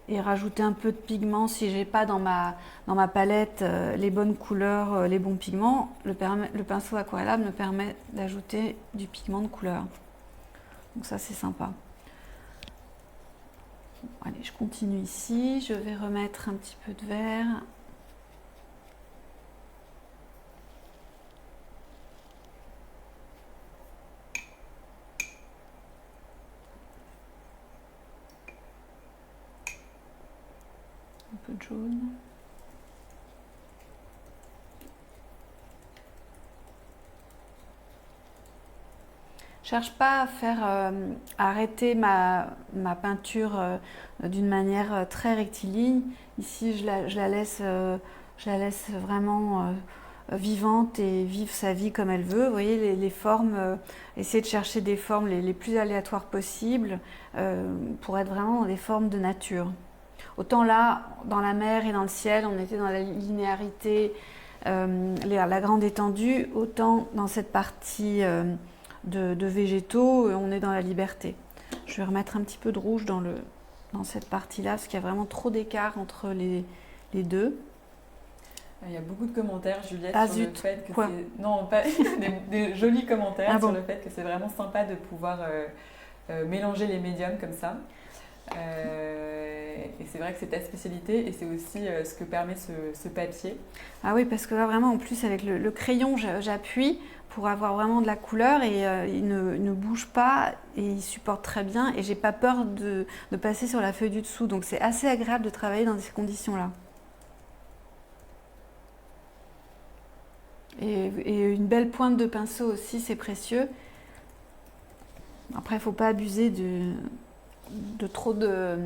et rajouter un peu de pigment si j'ai pas dans ma palette les bonnes couleurs, les bons pigments. Le pinceau aquarellable me permet d'ajouter du pigment de couleur. Donc ça c'est sympa. Bon, allez, je continue ici. Je vais remettre un petit peu de vert. Un peu de jaune. Je cherche pas à faire arrêter ma peinture d'une manière très rectiligne. Ici, je la laisse vraiment vivante et vivre sa vie comme elle veut. Vous voyez, les formes, essayer de chercher des formes les plus aléatoires possibles pour être vraiment dans des formes de nature. Autant là, dans la mer et dans le ciel, on était dans la linéarité, la grande étendue, autant dans cette partie de végétaux, on est dans la liberté. Je vais remettre un petit peu de rouge dans cette partie-là, parce qu'il y a vraiment trop d'écart entre les deux. Il y a beaucoup de commentaires, Juliette, sur le fait que c'est... Non, pas des jolis commentaires sur le fait que c'est vraiment sympa de pouvoir mélanger les médiums comme ça. Et c'est vrai que c'est ta spécialité et c'est aussi ce que permet ce papier. Ah oui, parce que là vraiment en plus avec le crayon j'appuie pour avoir vraiment de la couleur et il ne bouge pas et il supporte très bien et j'ai pas peur de passer sur la feuille du dessous, donc c'est assez agréable de travailler dans ces conditions là. Et une belle pointe de pinceau aussi, c'est précieux. Après il ne faut pas abuser de trop de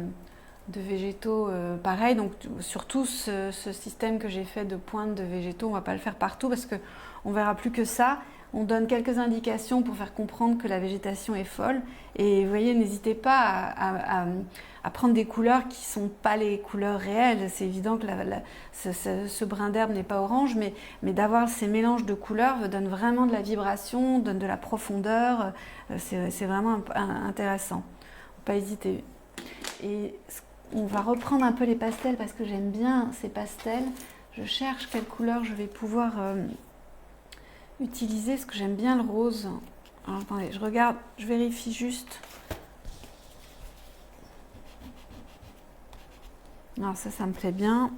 végétaux pareil, donc surtout ce système que j'ai fait de pointe de végétaux, on va pas le faire partout parce qu'on verra plus que ça. On donne quelques indications pour faire comprendre que la végétation est folle et vous voyez, n'hésitez pas à prendre des couleurs qui sont pas les couleurs réelles. C'est évident que ce brin d'herbe n'est pas orange, mais d'avoir ces mélanges de couleurs donne vraiment de la vibration, donne de la profondeur, c'est vraiment intéressant. Pas hésiter. Et on va reprendre un peu les pastels parce que j'aime bien ces pastels. Je cherche quelle couleur je vais pouvoir utiliser parce que j'aime bien le rose. Alors attendez, je regarde, je vérifie juste. Alors ça me plaît bien.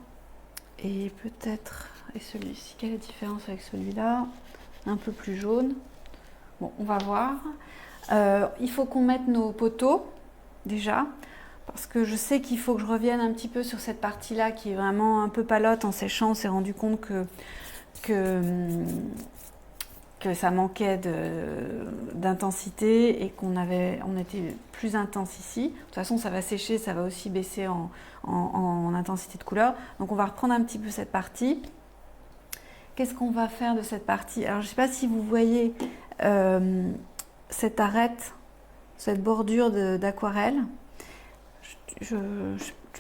Et peut-être, et celui-ci, quelle est la différence avec celui-là? Un peu plus jaune. Bon, on va voir. Il faut qu'on mette nos poteaux. Déjà, parce que je sais qu'il faut que je revienne un petit peu sur cette partie-là qui est vraiment un peu palote. En séchant, on s'est rendu compte que ça manquait d'intensité et on était plus intense ici. De toute façon, ça va sécher, ça va aussi baisser en intensité de couleur. Donc on va reprendre un petit peu cette partie. Qu'est-ce qu'on va faire de cette partie? Alors je ne sais pas si vous voyez cette arête, cette bordure d'aquarelle. Tu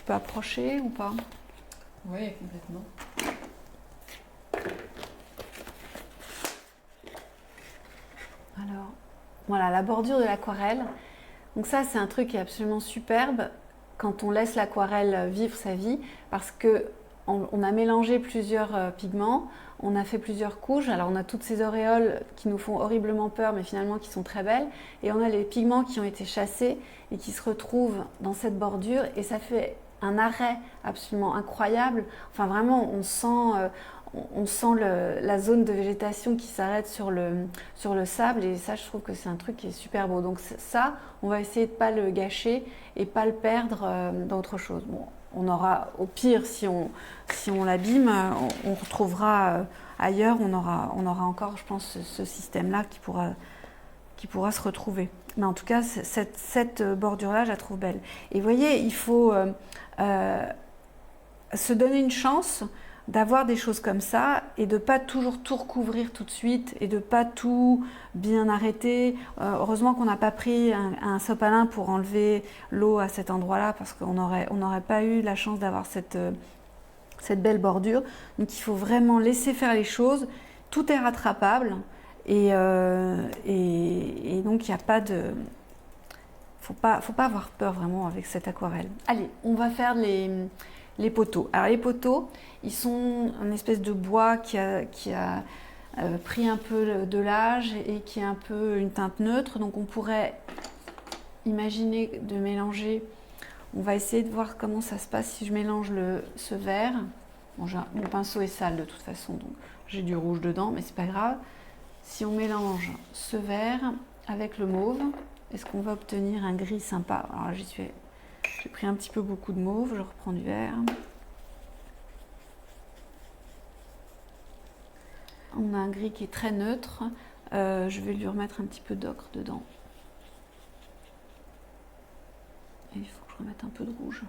peux approcher ou pas? Oui, complètement. Alors, voilà la bordure de l'aquarelle. Donc ça, c'est un truc qui est absolument superbe quand on laisse l'aquarelle vivre sa vie, parce que on a mélangé plusieurs pigments, on a fait plusieurs couches. Alors on a toutes ces auréoles qui nous font horriblement peur, mais finalement qui sont très belles. Et on a les pigments qui ont été chassés et qui se retrouvent dans cette bordure. Et ça fait un arrêt absolument incroyable. Enfin vraiment, on sent la zone de végétation qui s'arrête sur le sable. Et ça, je trouve que c'est un truc qui est super beau. Donc ça, on va essayer de ne pas le gâcher et pas le perdre dans autre chose. Bon, on aura, au pire, si on l'abîme, on retrouvera ailleurs, on aura encore, je pense, ce système-là qui pourra se retrouver. Mais en tout cas, cette bordure-là, je la trouve belle. Et vous voyez, il faut se donner une chance d'avoir des choses comme ça et de ne pas toujours tout recouvrir tout de suite et de ne pas tout bien arrêter. Heureusement qu'on n'a pas pris un sopalin pour enlever l'eau à cet endroit-là parce qu'on n'aurait pas eu la chance d'avoir cette belle bordure. Donc il faut vraiment laisser faire les choses. Tout est rattrapable et donc il n'y a pas de... faut pas avoir peur vraiment avec cette aquarelle. Allez, on va faire les poteaux. Alors les poteaux, ils sont une espèce de bois qui a pris un peu de l'âge et qui est un peu une teinte neutre. Donc on pourrait imaginer de mélanger. On va essayer de voir comment ça se passe si je mélange ce vert. Bon, mon pinceau est sale de toute façon, donc j'ai du rouge dedans, mais c'est pas grave. Si on mélange ce vert avec le mauve, est-ce qu'on va obtenir un gris sympa? Alors j'ai pris un petit peu beaucoup de mauve, je reprends du vert. On a un gris qui est très neutre. Je vais lui remettre un petit peu d'ocre dedans. Et il faut que je remette un peu de rouge.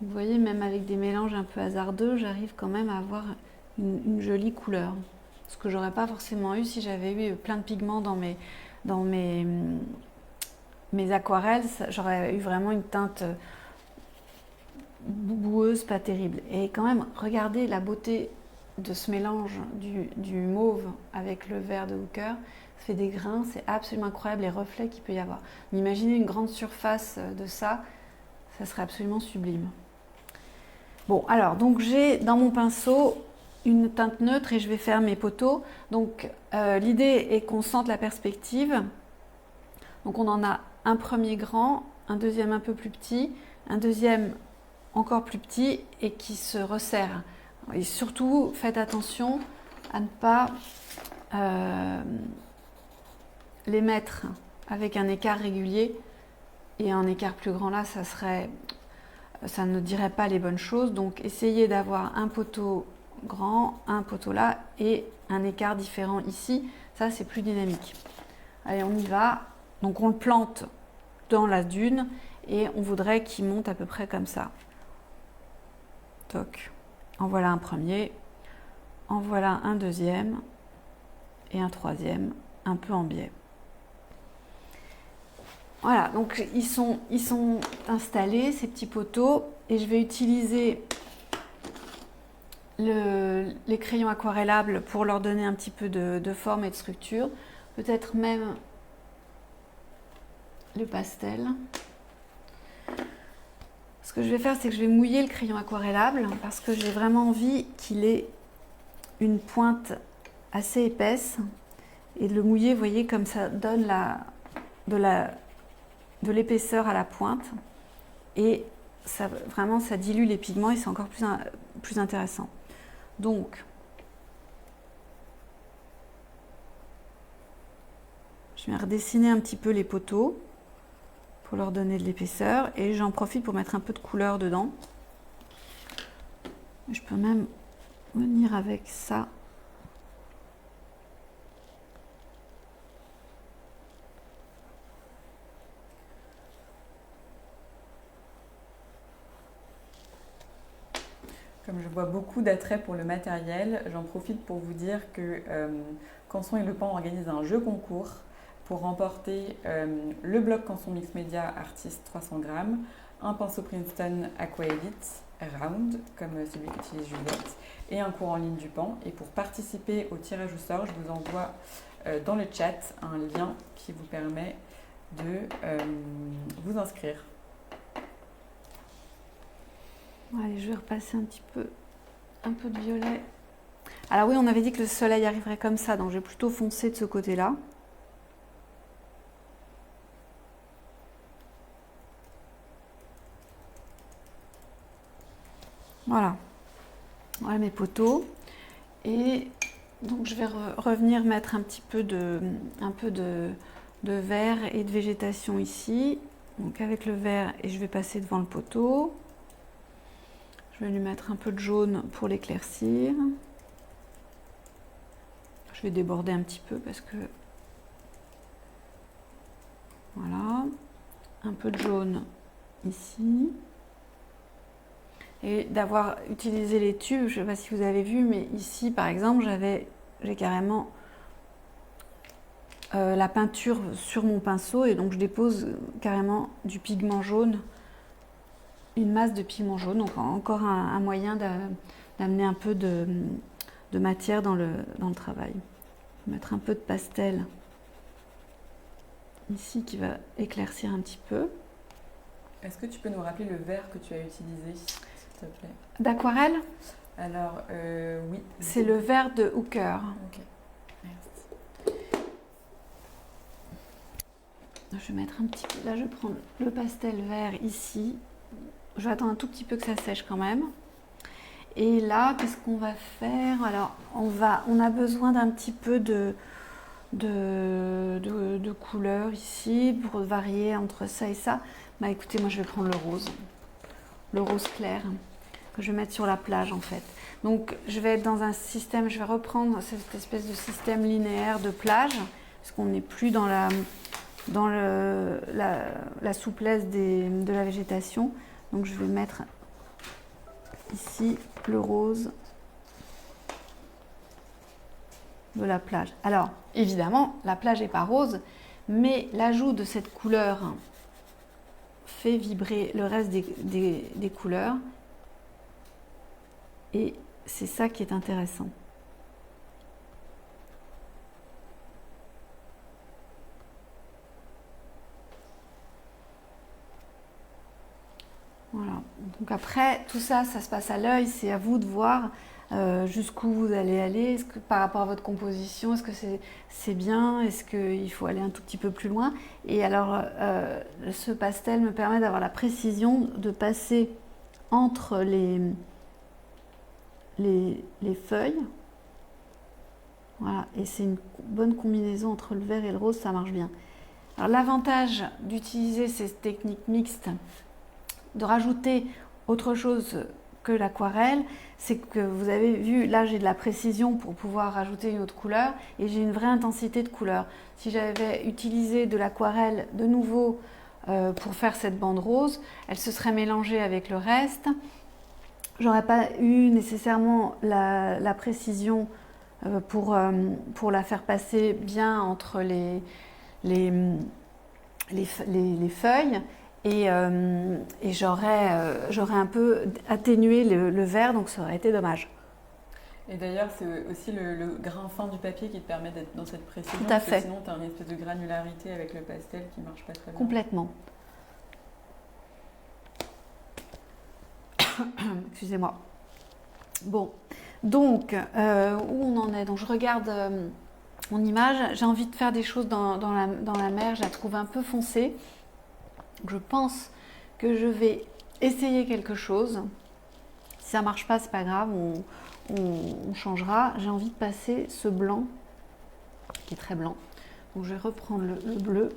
Vous voyez, même avec des mélanges un peu hasardeux, j'arrive quand même à avoir une jolie couleur. Ce que j'aurais pas forcément eu si j'avais eu plein de pigments dans mes aquarelles. J'aurais eu vraiment une teinte boueuse, pas terrible. Et quand même, regardez la beauté de ce mélange du mauve avec le vert de Hooker. Ça fait des grains, c'est absolument incroyable les reflets qu'il peut y avoir. Imaginez une grande surface de ça serait absolument sublime. Bon, alors, donc j'ai dans mon pinceau une teinte neutre et je vais faire mes poteaux. Donc, l'idée est qu'on sente la perspective. Donc, on en a un premier grand, un deuxième un peu plus petit, un deuxième encore plus petit et qui se resserre. Et surtout, faites attention à ne pas les mettre avec un écart régulier et un écart plus grand là, ça ne dirait pas les bonnes choses. Donc essayez d'avoir un poteau grand, un poteau là et un écart différent ici. Ça, c'est plus dynamique. Allez, on y va. Donc on le plante dans la dune et on voudrait qu'il monte à peu près comme ça. Toc. En voilà un premier, en voilà un deuxième et un troisième, un peu en biais. Voilà, donc ils sont installés, ces petits poteaux, et je vais utiliser les crayons aquarellables pour leur donner un petit peu de forme et de structure. Peut-être même le pastel. Ce que je vais faire, c'est que je vais mouiller le crayon aquarellable parce que j'ai vraiment envie qu'il ait une pointe assez épaisse. Et de le mouiller, vous voyez, comme ça donne de l'épaisseur à la pointe. Et ça, vraiment, ça dilue les pigments et c'est encore plus intéressant. Donc, je vais redessiner un petit peu les poteaux pour leur donner de l'épaisseur et j'en profite pour mettre un peu de couleur dedans. Je peux même venir avec ça. Comme je vois beaucoup d'attrait pour le matériel, j'en profite pour vous dire que Canson et Le Pan organisent un jeu concours pour remporter le bloc Canson Mix Media Artist 300 grammes, un pinceau Princeton Aqua Elite Round, comme celui qu'utilise Juliette, et un cours en ligne du Pan. Et pour participer au tirage au sort, je vous envoie dans le chat un lien qui vous permet de vous inscrire. Allez, je vais repasser un peu de violet. Alors oui, on avait dit que le soleil arriverait comme ça, donc je vais plutôt foncer de ce côté-là. Voilà. Voilà mes poteaux. Et donc je vais revenir mettre un peu de vert et de végétation ici. Donc avec le vert, et je vais passer devant le poteau. Je vais lui mettre un peu de jaune pour l'éclaircir. Je vais déborder un petit peu parce que... Voilà. Un peu de jaune ici. Et d'avoir utilisé les tubes, je ne sais pas si vous avez vu, mais ici par exemple, j'ai carrément la peinture sur mon pinceau et donc je dépose carrément du pigment jaune. Une masse de pigment jaune, donc encore un moyen d'amener un peu de matière dans le travail. Je vais mettre un peu de pastel ici qui va éclaircir un petit peu. Est-ce que tu peux nous rappeler le verre que tu as utilisé, s'il te plaît? D'aquarelle? Alors, oui. C'est le verre de Hooker. Ok, merci. Je vais mettre un petit peu. Là, je prends le pastel vert ici. Je vais attendre un tout petit peu que ça sèche quand même. Et là, qu'est-ce qu'on va faire? Alors, on a besoin d'un petit peu de couleur ici pour varier entre ça et ça. Bah écoutez, moi je vais prendre le rose clair que je vais mettre sur la plage en fait. Donc je vais être dans un système, je vais reprendre cette espèce de système linéaire de plage parce qu'on n'est plus dans la souplesse de la végétation. Donc je vais mettre ici le rose de la plage. Alors évidemment la plage n'est pas rose, mais l'ajout de cette couleur fait vibrer le reste des couleurs et c'est ça qui est intéressant. Voilà. Donc après tout ça, ça se passe à l'œil, c'est à vous de voir jusqu'où vous allez aller, est-ce que par rapport à votre composition, est-ce que c'est bien, est-ce qu'il faut aller un tout petit peu plus loin. Et alors ce pastel me permet d'avoir la précision de passer entre les feuilles. Voilà, et c'est une bonne combinaison entre le vert et le rose, ça marche bien. Alors l'avantage d'utiliser ces techniques mixtes, de rajouter autre chose que l'aquarelle, c'est que vous avez vu, là j'ai de la précision pour pouvoir rajouter une autre couleur et j'ai une vraie intensité de couleur. Si j'avais utilisé de l'aquarelle de nouveau pour faire cette bande rose, elle se serait mélangée avec le reste. J'aurais pas eu nécessairement la précision pour la faire passer bien entre les feuilles. Et j'aurais un peu atténué le vert, donc ça aurait été dommage. Et d'ailleurs, c'est aussi le grain fin du papier qui te permet d'être dans cette précision. Tout à fait. Sinon, tu as une espèce de granularité avec le pastel qui ne marche pas très bien. Complètement. Excusez-moi. Bon, donc, où on en est? Donc, je regarde mon image. J'ai envie de faire des choses dans la mer. Je la trouve un peu foncée. Je pense que je vais essayer quelque chose. Si ça ne marche pas, c'est pas grave, on changera. J'ai envie de passer ce blanc, qui est très blanc. Donc je vais reprendre le bleu.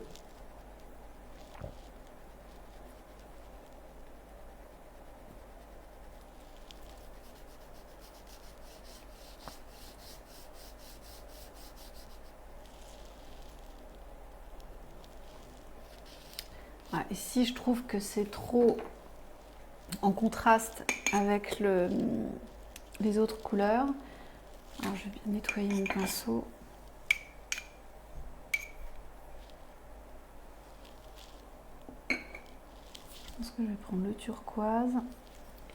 Voilà, ici, je trouve que c'est trop en contraste avec les autres couleurs. Alors, je vais bien nettoyer mon pinceau. Je pense que je vais prendre le turquoise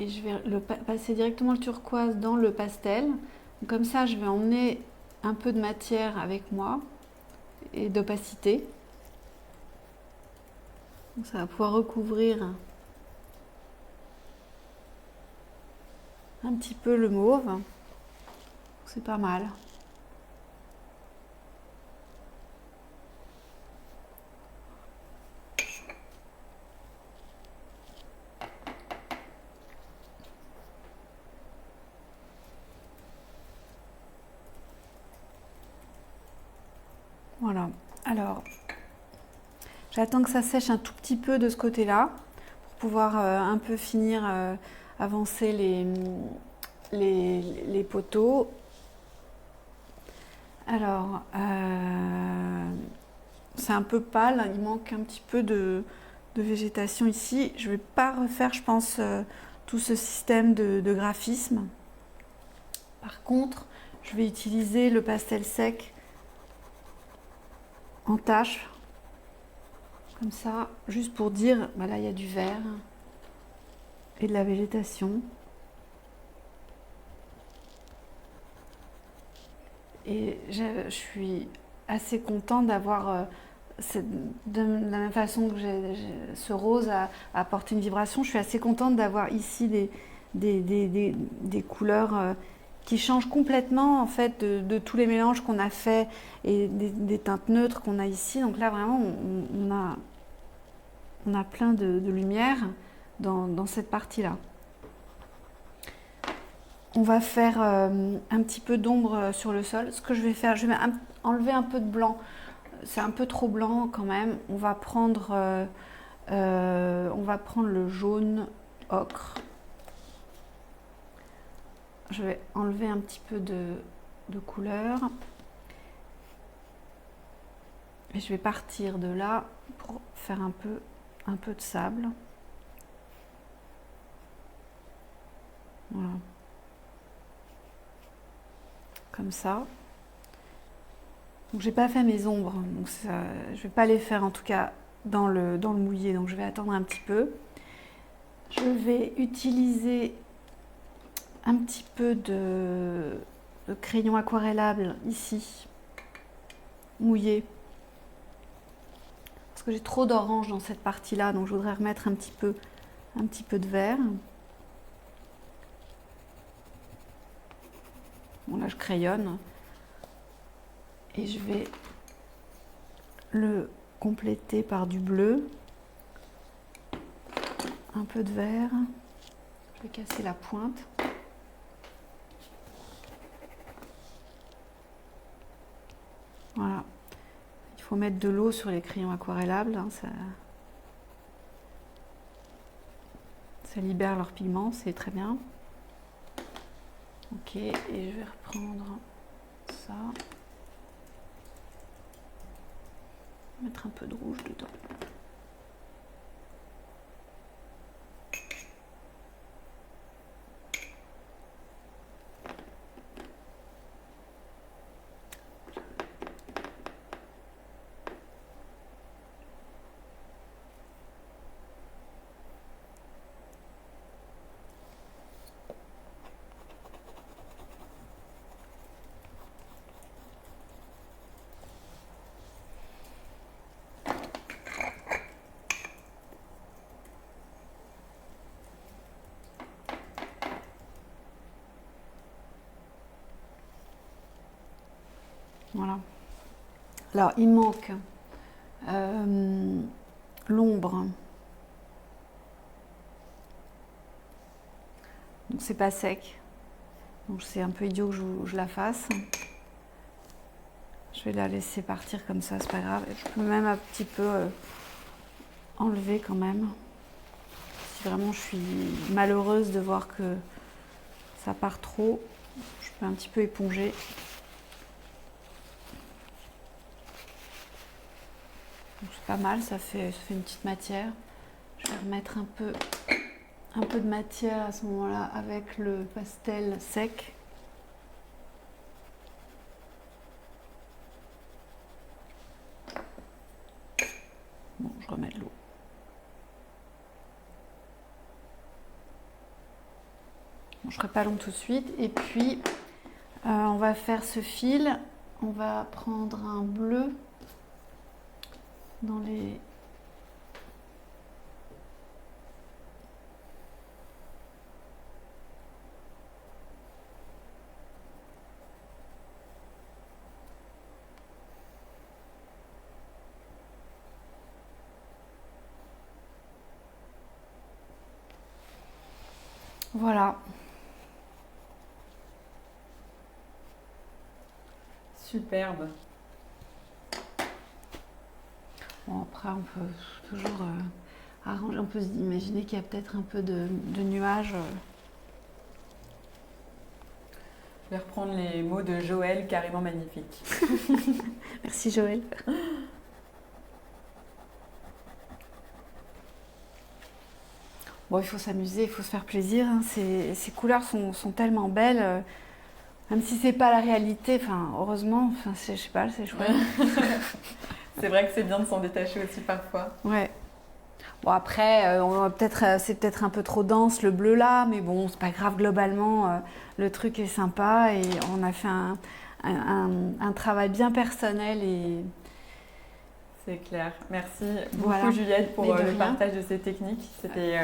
et je vais passer directement le turquoise dans le pastel. Comme ça, je vais emmener un peu de matière avec moi et d'opacité. Donc, ça va pouvoir recouvrir un petit peu le mauve. C'est pas mal. Voilà. Alors, j'attends que ça sèche un tout petit peu de ce côté-là pour pouvoir un peu finir avancer les poteaux. Alors, c'est un peu pâle, il manque un petit peu de végétation ici. Je ne vais pas refaire, je pense, tout ce système de graphisme. Par contre, je vais utiliser le pastel sec en tache, comme ça, juste pour dire, bah là il y a du vert et de la végétation. Et je suis assez contente d'avoir de la même façon que ce rose apporte une vibration. Je suis assez contente d'avoir ici des couleurs qui changent complètement en fait de tous les mélanges qu'on a fait et des teintes neutres qu'on a ici. Donc là vraiment on a plein de lumière dans cette partie-là. On va faire un petit peu d'ombre sur le sol. Ce que je vais faire, je vais enlever un peu de blanc. C'est un peu trop blanc quand même. On va prendre le jaune ocre. Je vais enlever un petit peu de couleur. Et je vais partir de là pour faire un peu de sable. Voilà. Comme ça. Donc j'ai pas fait mes ombres, donc ça, je vais pas les faire en tout cas dans le mouillé, donc je vais attendre un petit peu. Je vais utiliser un petit peu de crayon aquarellable ici, mouillé, parce que j'ai trop d'orange dans cette partie-là, donc je voudrais remettre un petit peu de vert. Bon là je crayonne. Et je vais le compléter par du bleu, un peu de vert. Je vais casser la pointe. Voilà. Il faut mettre de l'eau sur les crayons aquarellables. Hein, ça libère leurs pigments, c'est très bien. Ok, et je vais reprendre ça. Mettre un peu de rouge dedans. Voilà. Alors, il manque l'ombre. Donc, c'est pas sec. Donc, c'est un peu idiot que je la fasse. Je vais la laisser partir comme ça, c'est pas grave. Et je peux même un petit peu enlever quand même. Si vraiment je suis malheureuse de voir que ça part trop, je peux un petit peu éponger. C'est pas mal, ça fait une petite matière. Je vais remettre un peu de matière à ce moment-là avec le pastel sec. Bon, je remets de l'eau. Bon, je ne ferai pas long tout de suite. Et puis, on va faire ce fil. On va prendre un bleu dans les... Voilà. Superbe. Bon, après, on peut toujours arranger. On peut imaginer qu'il y a peut-être un peu de nuages. Je vais reprendre les mots de Joël, carrément magnifique. Merci Joël. Bon, il faut s'amuser, il faut se faire plaisir. Hein. Ces couleurs sont tellement belles. Même si c'est pas la réalité, enfin, heureusement, enfin, je sais pas, c'est chouette. C'est vrai que c'est bien de s'en détacher aussi parfois. Ouais. Bon après, c'est peut-être un peu trop dense le bleu là, mais bon, c'est pas grave, globalement, le truc est sympa et on a fait un travail bien personnel et C'est clair. Merci beaucoup Voilà. Juliette pour Mais de le rien. partage de ces techniques. C'était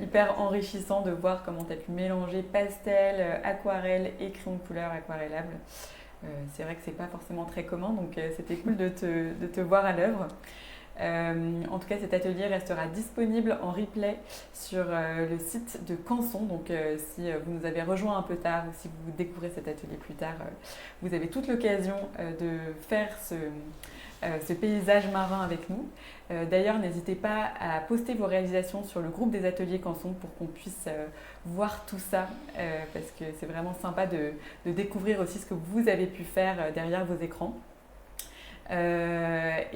hyper enrichissant de voir comment tu as pu mélanger pastel, aquarelle et crayon de couleur aquarellable. C'est vrai que c'est pas forcément très commun, donc c'était cool de te voir à l'œuvre. En tout cas, cet atelier restera disponible en replay sur le site de Canson. Donc, si vous nous avez rejoint un peu tard ou si vous découvrez cet atelier plus tard, vous avez toute l'occasion de faire ce paysage marin avec nous. D'ailleurs, n'hésitez pas à poster vos réalisations sur le groupe des ateliers Canson pour qu'on puisse voir tout ça, parce que c'est vraiment sympa de découvrir aussi ce que vous avez pu faire derrière vos écrans. Que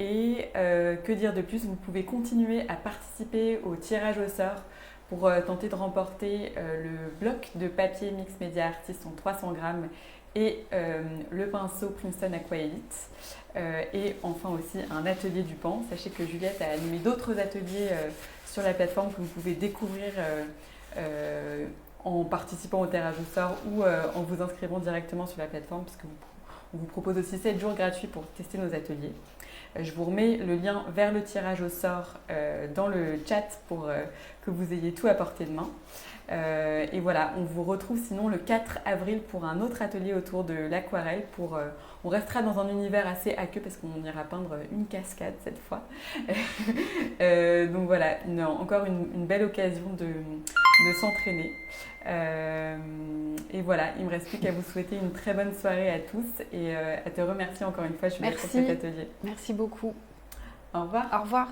dire de plus, vous pouvez continuer à participer au tirage au sort pour tenter de remporter le bloc de papier Mix Media Artist en 300 grammes et le pinceau Princeton Aqua Elite. Et enfin aussi un atelier du pan. Sachez que Juliette a animé d'autres ateliers sur la plateforme que vous pouvez découvrir en participant au tirage au sort ou en vous inscrivant directement sur la plateforme, puisque on vous propose aussi 7 jours gratuits pour tester nos ateliers. Je vous remets le lien vers le tirage au sort dans le chat pour que vous ayez tout à portée de main. Et voilà, on vous retrouve sinon le 4 avril pour un autre atelier autour de l'aquarelle. On restera dans un univers assez aqueux parce qu'on ira peindre une cascade cette fois. Donc voilà, encore une belle occasion de s'entraîner. Et voilà, il ne me reste plus qu'à vous souhaiter une très bonne soirée à tous et à te remercier encore une fois, Juliette, pour cet atelier. Merci beaucoup. Au revoir. Au revoir.